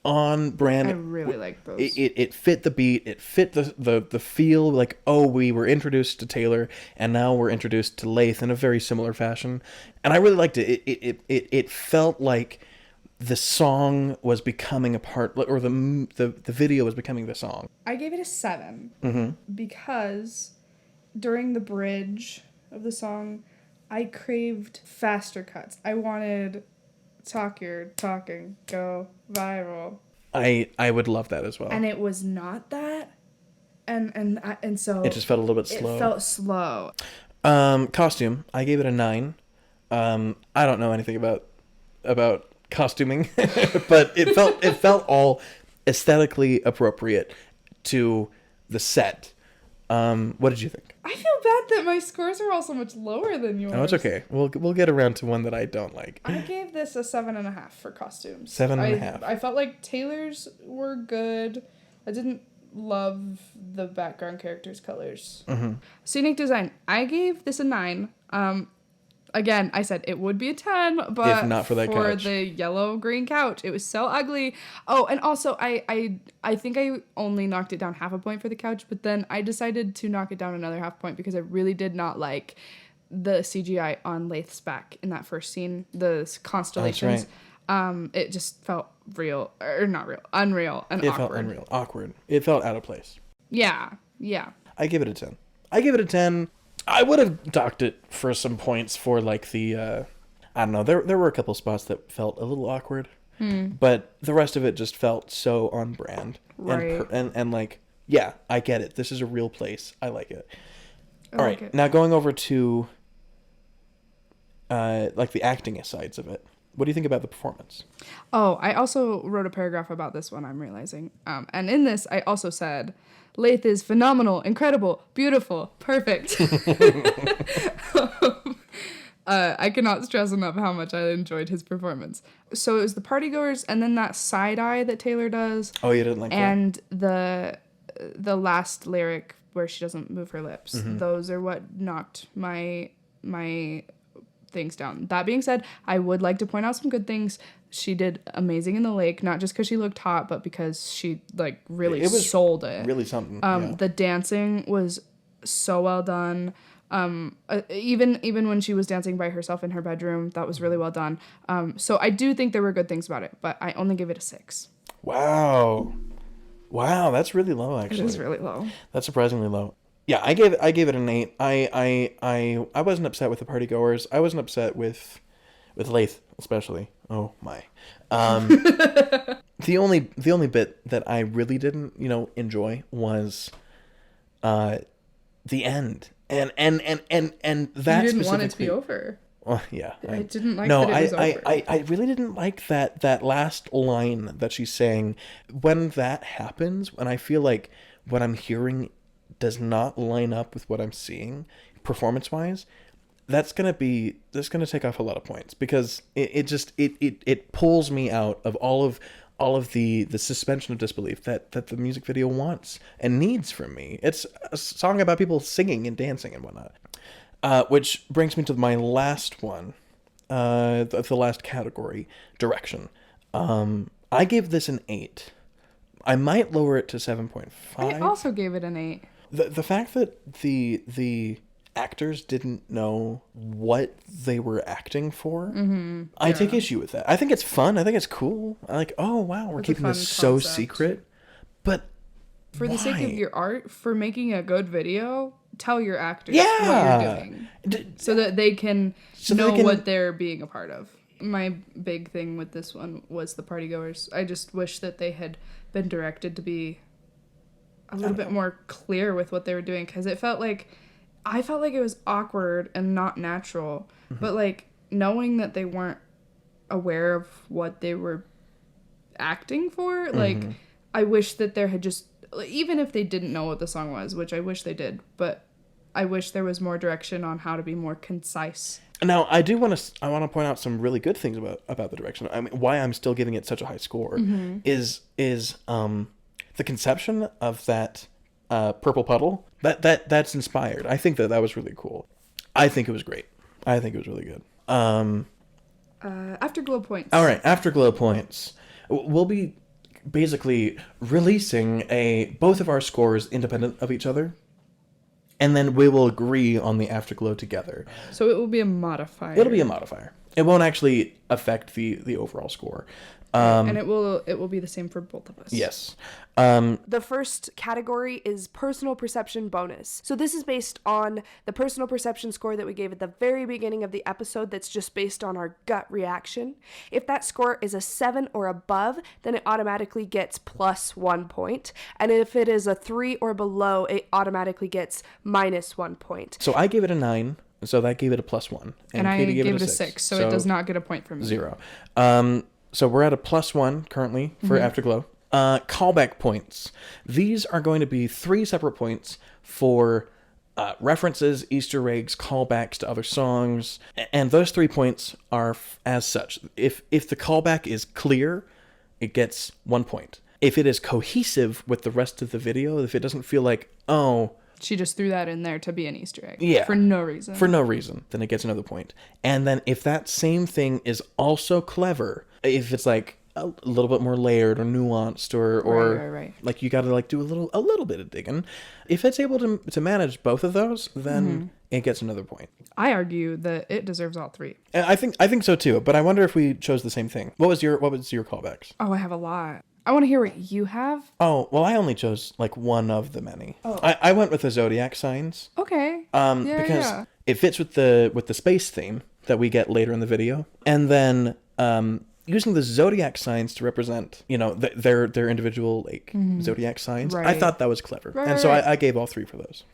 Speaker 1: on brand.
Speaker 2: I really like those.
Speaker 1: It fit the beat. It fit the feel. Like, oh, we were introduced to Taylor, and now we're introduced to Laith in a very similar fashion. And I really liked it. It felt like the song was becoming a part, or the video was becoming the song.
Speaker 2: I gave it a 7 because during the bridge of the song, I craved faster cuts. I wanted talk your talking, go viral. I
Speaker 1: would love that as well.
Speaker 2: And it was not that. And so
Speaker 1: it just felt a little bit slow.
Speaker 2: It felt slow.
Speaker 1: Costume, I gave it a 9. I don't know anything about costuming, but it felt all aesthetically appropriate to the set. What did you think?
Speaker 2: I feel bad that my scores are all so much lower than yours.
Speaker 1: Oh, it's okay. We'll get around to one that I don't like.
Speaker 2: I gave this a 7.5 for costumes.
Speaker 1: 7.5.
Speaker 2: I felt like Taylor's were good. I didn't love the background characters' colors. Scenic design, I gave this a 9. Again, I said it would be a 10, but
Speaker 1: if not for that couch.
Speaker 2: The yellow-green couch, it was so ugly. Oh, and also, I think I only knocked it down half a point for the couch, but then I decided to knock it down another half point because I really did not like the CGI on Laith's back in that first scene, the constellations.
Speaker 1: That's right.
Speaker 2: It just felt real, or not real, unreal, and awkward. It
Speaker 1: felt unreal, awkward. It felt out of place.
Speaker 2: Yeah.
Speaker 1: I give it a 10. I would have docked it for some points for like the, I don't know, there were a couple spots that felt a little awkward, but the rest of it just felt so on brand.
Speaker 2: Right.
Speaker 1: And like, yeah, I get it. This is a real place. I like it. All right, now going over to like the acting sides of it. What do you think about the performance?
Speaker 2: Oh, I also wrote a paragraph about this one, I'm realizing. And in this, I also said, Laith is phenomenal, incredible, beautiful, perfect. I cannot stress enough how much I enjoyed his performance. So it was the partygoers and then that side eye that Taylor does.
Speaker 1: Oh, you didn't like that?
Speaker 2: And the last lyric where she doesn't move her lips. Those are what knocked my things down. That being said, I would like to point out some good things. She did amazing in the lake, not just because she looked hot, but because she like really sold it.
Speaker 1: Really something.
Speaker 2: The dancing was so well done. Even when she was dancing by herself in her bedroom, that was really well done. So I do think there were good things about it, but I only give it a 6.
Speaker 1: Wow. Wow, that's really low, actually.
Speaker 2: It is really low.
Speaker 1: That's surprisingly low. Yeah, I gave it an 8. I wasn't upset with the party goers. I wasn't upset with Laith, especially. Oh my. The only bit that I really didn't, enjoy was the end. And that
Speaker 2: You didn't want it to
Speaker 1: specifically.
Speaker 2: be over.
Speaker 1: Well, yeah.
Speaker 2: I didn't like
Speaker 1: no,
Speaker 2: that it was over.
Speaker 1: I really didn't like that last line that she's saying. When that happens, when I feel like what I'm hearing does not line up with what I'm seeing performance-wise, that's gonna take off a lot of points, because it pulls me out of all of the suspension of disbelief that the music video wants and needs from me. It's a song about people singing and dancing and whatnot. Which brings me to my last one, the last category, direction. I gave this an 8. I might lower it to 7.5.
Speaker 2: I also gave it an 8.
Speaker 1: The fact that the actors didn't know what they were acting for, I take issue with that. I think it's fun. I think it's cool. I like, oh wow, we're keeping this so secret. But
Speaker 2: for the sake of your art, for making a good video, tell your actors
Speaker 1: Yeah.
Speaker 2: what you're doing, so that they can know what they're being a part of. My big thing with this one was the partygoers. I just wish that they had been directed to be a little bit more clear with what they were doing, because I felt like it was awkward and not natural. But like, knowing that they weren't aware of what they were acting for, like, I wish that there had just, even if they didn't know what the song was, which I wish they did, but I wish there was more direction on how to be more concise.
Speaker 1: Now, I want to point out some really good things about the direction. I mean, why I'm still giving it such a high score is the conception of that purple puddle. That's inspired. I think that was really cool. I think it was great. I think it was really good.
Speaker 2: Afterglow points.
Speaker 1: All right, Afterglow points. We'll be basically releasing both of our scores independent of each other, and then we will agree on the Afterglow together.
Speaker 2: So it will be a modifier.
Speaker 1: It'll be a modifier. It won't actually affect the overall score.
Speaker 2: And it will be the same for both of us.
Speaker 1: Yes.
Speaker 3: The first category is personal perception bonus. So this is based on the personal perception score that we gave at the very beginning of the episode, that's just based on our gut reaction. If that score is a 7 or above, then it automatically gets +1 point. And if it is a 3 or below, it automatically gets -1 point.
Speaker 1: So I gave it a 9, so that gave it a +1.
Speaker 2: And I
Speaker 1: Katie
Speaker 2: gave it a 6, so it does not get a point from me.
Speaker 1: 0. So we're at a +1 currently for Afterglow. Callback points. These are going to be 3 separate points for references, Easter eggs, callbacks to other songs, and those 3 points are as such. If the callback is clear, it gets 1 point. If it is cohesive with the rest of the video, if it doesn't feel like, oh,
Speaker 2: she just threw that in there to be an Easter egg.
Speaker 1: Yeah.
Speaker 2: For no reason.
Speaker 1: For no reason, then it gets another point. And then if that same thing is also clever, if it's like a little bit more layered or nuanced or
Speaker 2: Right.
Speaker 1: like you got to like do a little bit of digging, if it's able to manage both of those, then it gets another point.
Speaker 2: I argue that it deserves all 3.
Speaker 1: And I think so too, but I wonder if we chose the same thing. What was your callbacks?
Speaker 2: Oh, I have a lot. I want to hear what you have.
Speaker 1: Oh, well, I only chose like one of the many. Oh. I went with the zodiac signs.
Speaker 2: Okay.
Speaker 1: Because it fits with the space theme that we get later in the video. And then using the zodiac signs to represent, their individual like zodiac signs.
Speaker 2: Right.
Speaker 1: I thought that was clever.
Speaker 2: Right.
Speaker 1: So I gave all 3 for those.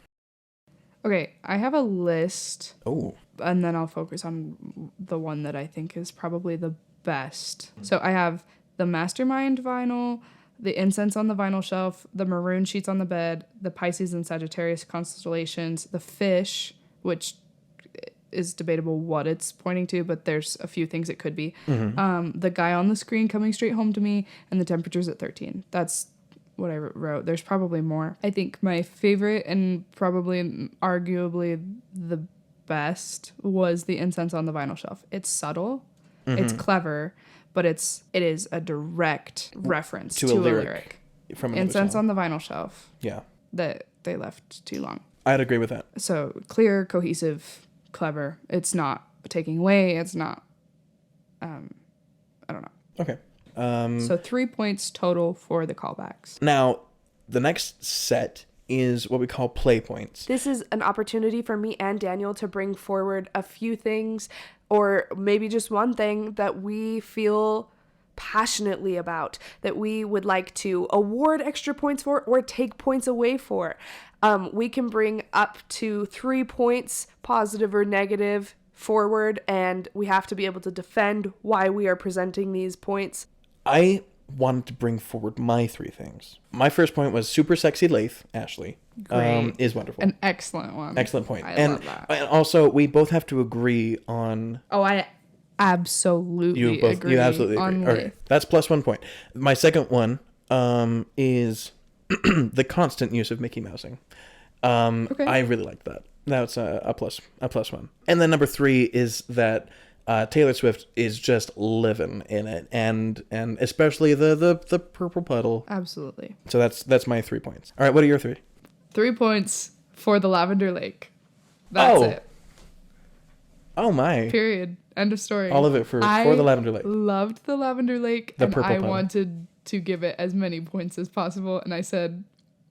Speaker 2: Okay, I have a list.
Speaker 1: Oh.
Speaker 2: And then I'll focus on the one that I think is probably the best. So I have the Mastermind vinyl, the incense on the vinyl shelf, the maroon sheets on the bed, the Pisces and Sagittarius constellations, the fish, which is debatable what it's pointing to, but there's a few things it could be. The guy on the screen coming straight home to me, and the temperatures at 13. That's what I wrote. There's probably more. I think my favorite and probably arguably the best was the incense on the vinyl shelf. It's subtle, it's clever, but it is a direct reference to a lyric
Speaker 1: from
Speaker 2: incense
Speaker 1: song.
Speaker 2: on the vinyl shelf.
Speaker 1: Yeah,
Speaker 2: that they left too long.
Speaker 1: I'd agree with that.
Speaker 2: So clear, cohesive, clever. It's not taking away. It's not. I don't know.
Speaker 1: Okay.
Speaker 2: So 3 points total for the callbacks.
Speaker 1: Now, the next set is what we call play points.
Speaker 3: This is an opportunity for me and Daniel to bring forward a few things, or maybe just one thing that we feel passionately about, that we would like to award extra points for or take points away for. We can bring up to 3 points, positive or negative, forward, and we have to be able to defend why we are presenting these points.
Speaker 1: I wanted to bring forward my 3 things. My first point was super sexy Laith Ashley.
Speaker 2: Great.
Speaker 1: Is wonderful.
Speaker 2: An excellent one.
Speaker 1: Excellent point.
Speaker 2: I love that.
Speaker 1: And also, we both have to agree on...
Speaker 2: Oh, I absolutely agree.
Speaker 1: You absolutely
Speaker 2: on
Speaker 1: agree. Okay, that's plus 1 point. My second one is the constant use of Mickey Mousing.
Speaker 2: Okay.
Speaker 1: I really like that. That's a plus 1. And then number 3 is that Taylor Swift is just living in it, and especially the purple puddle.
Speaker 2: Absolutely.
Speaker 1: So that's my 3 points. All right, what are your 3?
Speaker 2: 3 points for the Lavender Lake. That's it.
Speaker 1: Oh my.
Speaker 2: Period. End of story.
Speaker 1: All of it for the Lavender Lake.
Speaker 2: Loved the Lavender Lake,
Speaker 1: The
Speaker 2: and
Speaker 1: purple
Speaker 2: I
Speaker 1: puddle.
Speaker 2: wanted to give it as many points as possible, and I said,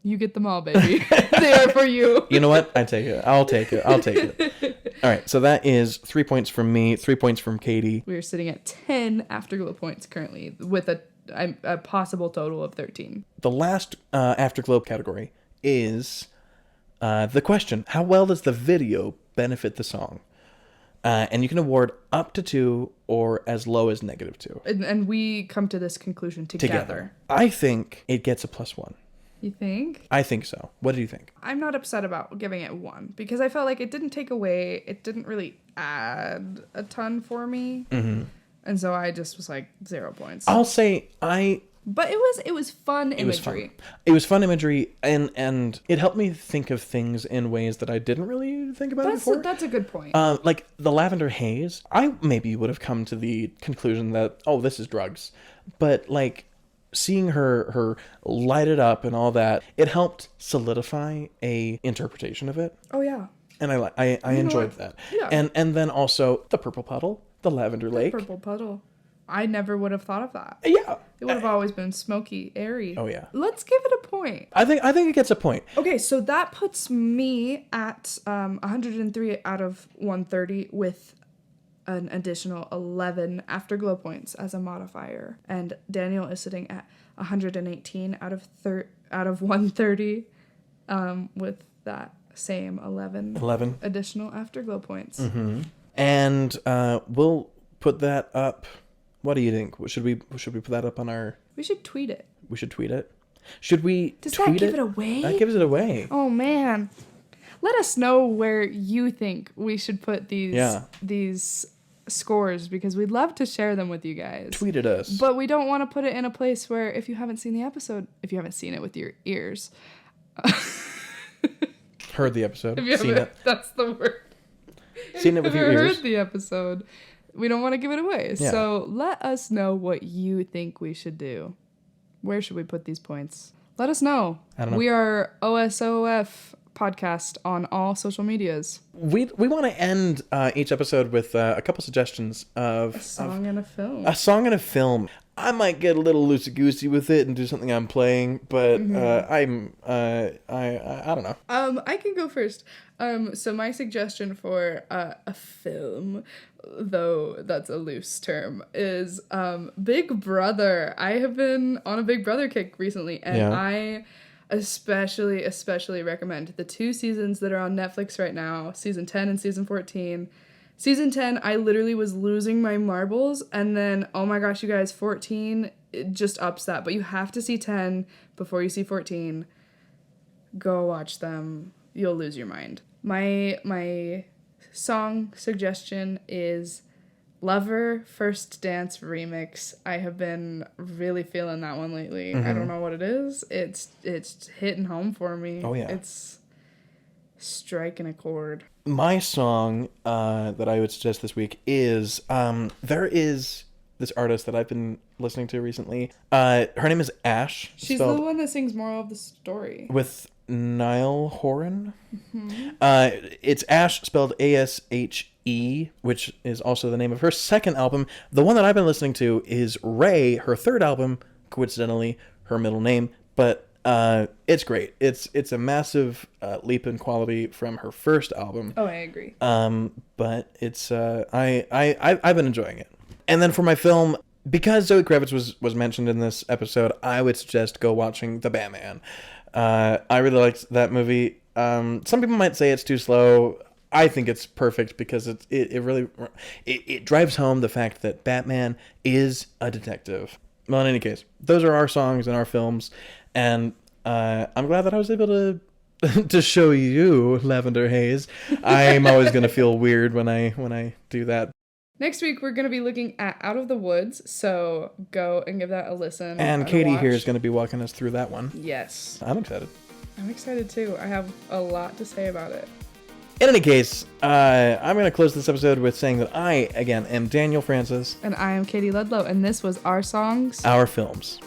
Speaker 2: you get them all, baby. They are for you.
Speaker 1: You know what? I take it. I'll take it. All right, so that is 3 points from me, 3 points from Katie.
Speaker 2: We are sitting at 10 Afterglow points currently, with a possible total of 13.
Speaker 1: The last Afterglow category is the question: how well does the video benefit the song? And you can award up to 2 or as low as -2.
Speaker 2: And we come to this conclusion together.
Speaker 1: I think it gets a plus 1.
Speaker 2: You think?
Speaker 1: I think so. What do you think?
Speaker 2: I'm not upset about giving it 1 because I felt like it didn't take away, it didn't really add a ton for me. Mm-hmm. And so I just was like 0 points.
Speaker 1: I'll say
Speaker 2: But it was fun imagery.
Speaker 1: It was fun imagery, and it helped me think of things in ways that I didn't really think about before.
Speaker 2: That's a good point.
Speaker 1: Like the Lavender Haze, I maybe would have come to the conclusion that, oh, this is drugs. But like seeing her light it up and all that, it helped solidify a interpretation of it.
Speaker 2: Oh yeah.
Speaker 1: And I enjoyed that.
Speaker 2: Yeah.
Speaker 1: And then also the purple puddle, the Lavender Lake.
Speaker 2: Purple puddle. I never would have thought of that.
Speaker 1: Yeah.
Speaker 2: It would have always been smoky, airy.
Speaker 1: Oh yeah.
Speaker 2: Let's give it a point.
Speaker 1: I think it gets a point.
Speaker 2: Okay, so that puts me at 103 out of 130 with an additional 11 Afterglow points as a modifier, and Daniel is sitting at 118 out of 130 with that same 11 additional Afterglow points.
Speaker 1: Mm-hmm. And we'll put that up. What do you think? Should we put that up on our...
Speaker 2: We should tweet it.
Speaker 1: We should tweet it. Should we
Speaker 2: Does
Speaker 1: tweet
Speaker 2: that give it away?
Speaker 1: That gives it away.
Speaker 2: Oh man. Let us know where you think we should put these scores, because we'd love to share them with you guys.
Speaker 1: Tweet at us.
Speaker 2: But we don't want to put it in a place where if you haven't seen the episode, if you haven't seen it with your ears.
Speaker 1: Heard the episode.
Speaker 2: If you
Speaker 1: Seen it.
Speaker 2: That's the word.
Speaker 1: Seen it with your ears.
Speaker 2: Heard the episode. We don't want to give it away.
Speaker 1: Yeah.
Speaker 2: So let us know what you think we should do. Where should we put these points? Let us know.
Speaker 1: I don't know.
Speaker 2: We are OSOF podcast on all social medias.
Speaker 1: We want to end each episode with a couple suggestions of
Speaker 2: A song and a film.
Speaker 1: A song and a film. I might get a little loosey-goosey with it and do something I'm playing, but I don't know.
Speaker 2: I can go first. So my suggestion for a film, though that's a loose term, is Big Brother. I have been on a Big Brother kick recently, and I especially recommend the 2 seasons that are on Netflix right now, season 10 and season 14. Season 10, I literally was losing my marbles, and then, oh my gosh, you guys, 14, it just ups that. But you have to see 10 before you see 14. Go watch them. You'll lose your mind. My song suggestion is Lover First Dance Remix. I have been really feeling that one lately. I don't know what it is. It's hitting home for me.
Speaker 1: Oh, yeah.
Speaker 2: It's striking a chord.
Speaker 1: My song that I would suggest this week is there is this artist that I've been listening to recently. Her name is Ash.
Speaker 2: She's the one that sings Moral of the Story.
Speaker 1: With Niall Horan. Mm-hmm. It's Ash, spelled Ashhe. E, which is also the name of her second album. The one that I've been listening to is Ray, her third album, coincidentally, her middle name, but it's great. It's a massive leap in quality from her first album.
Speaker 2: Oh, I agree.
Speaker 1: But it's I've been enjoying it. And then for my film, because Zoe Kravitz was mentioned in this episode, I would suggest go watching The Batman. I really liked that movie. Some people might say it's too slow. I think it's perfect because it really drives home the fact that Batman is a detective. Well, in any case, those are our songs and our films, and I'm glad that I was able to show you Lavender Haze. I'm always gonna feel weird when I do that.
Speaker 2: Next week, we're going to be looking at Out of the Woods, so go and give that a listen.
Speaker 1: And Katie here is going to be walking us through that one.
Speaker 2: Yes.
Speaker 1: I'm excited.
Speaker 2: I'm excited too. I have a lot to say about it.
Speaker 1: In any case, I'm going to close this episode with saying that I, again, am Daniel Francis.
Speaker 2: And I am Katie Ludlow, and this was Our Songs,
Speaker 1: Our Films.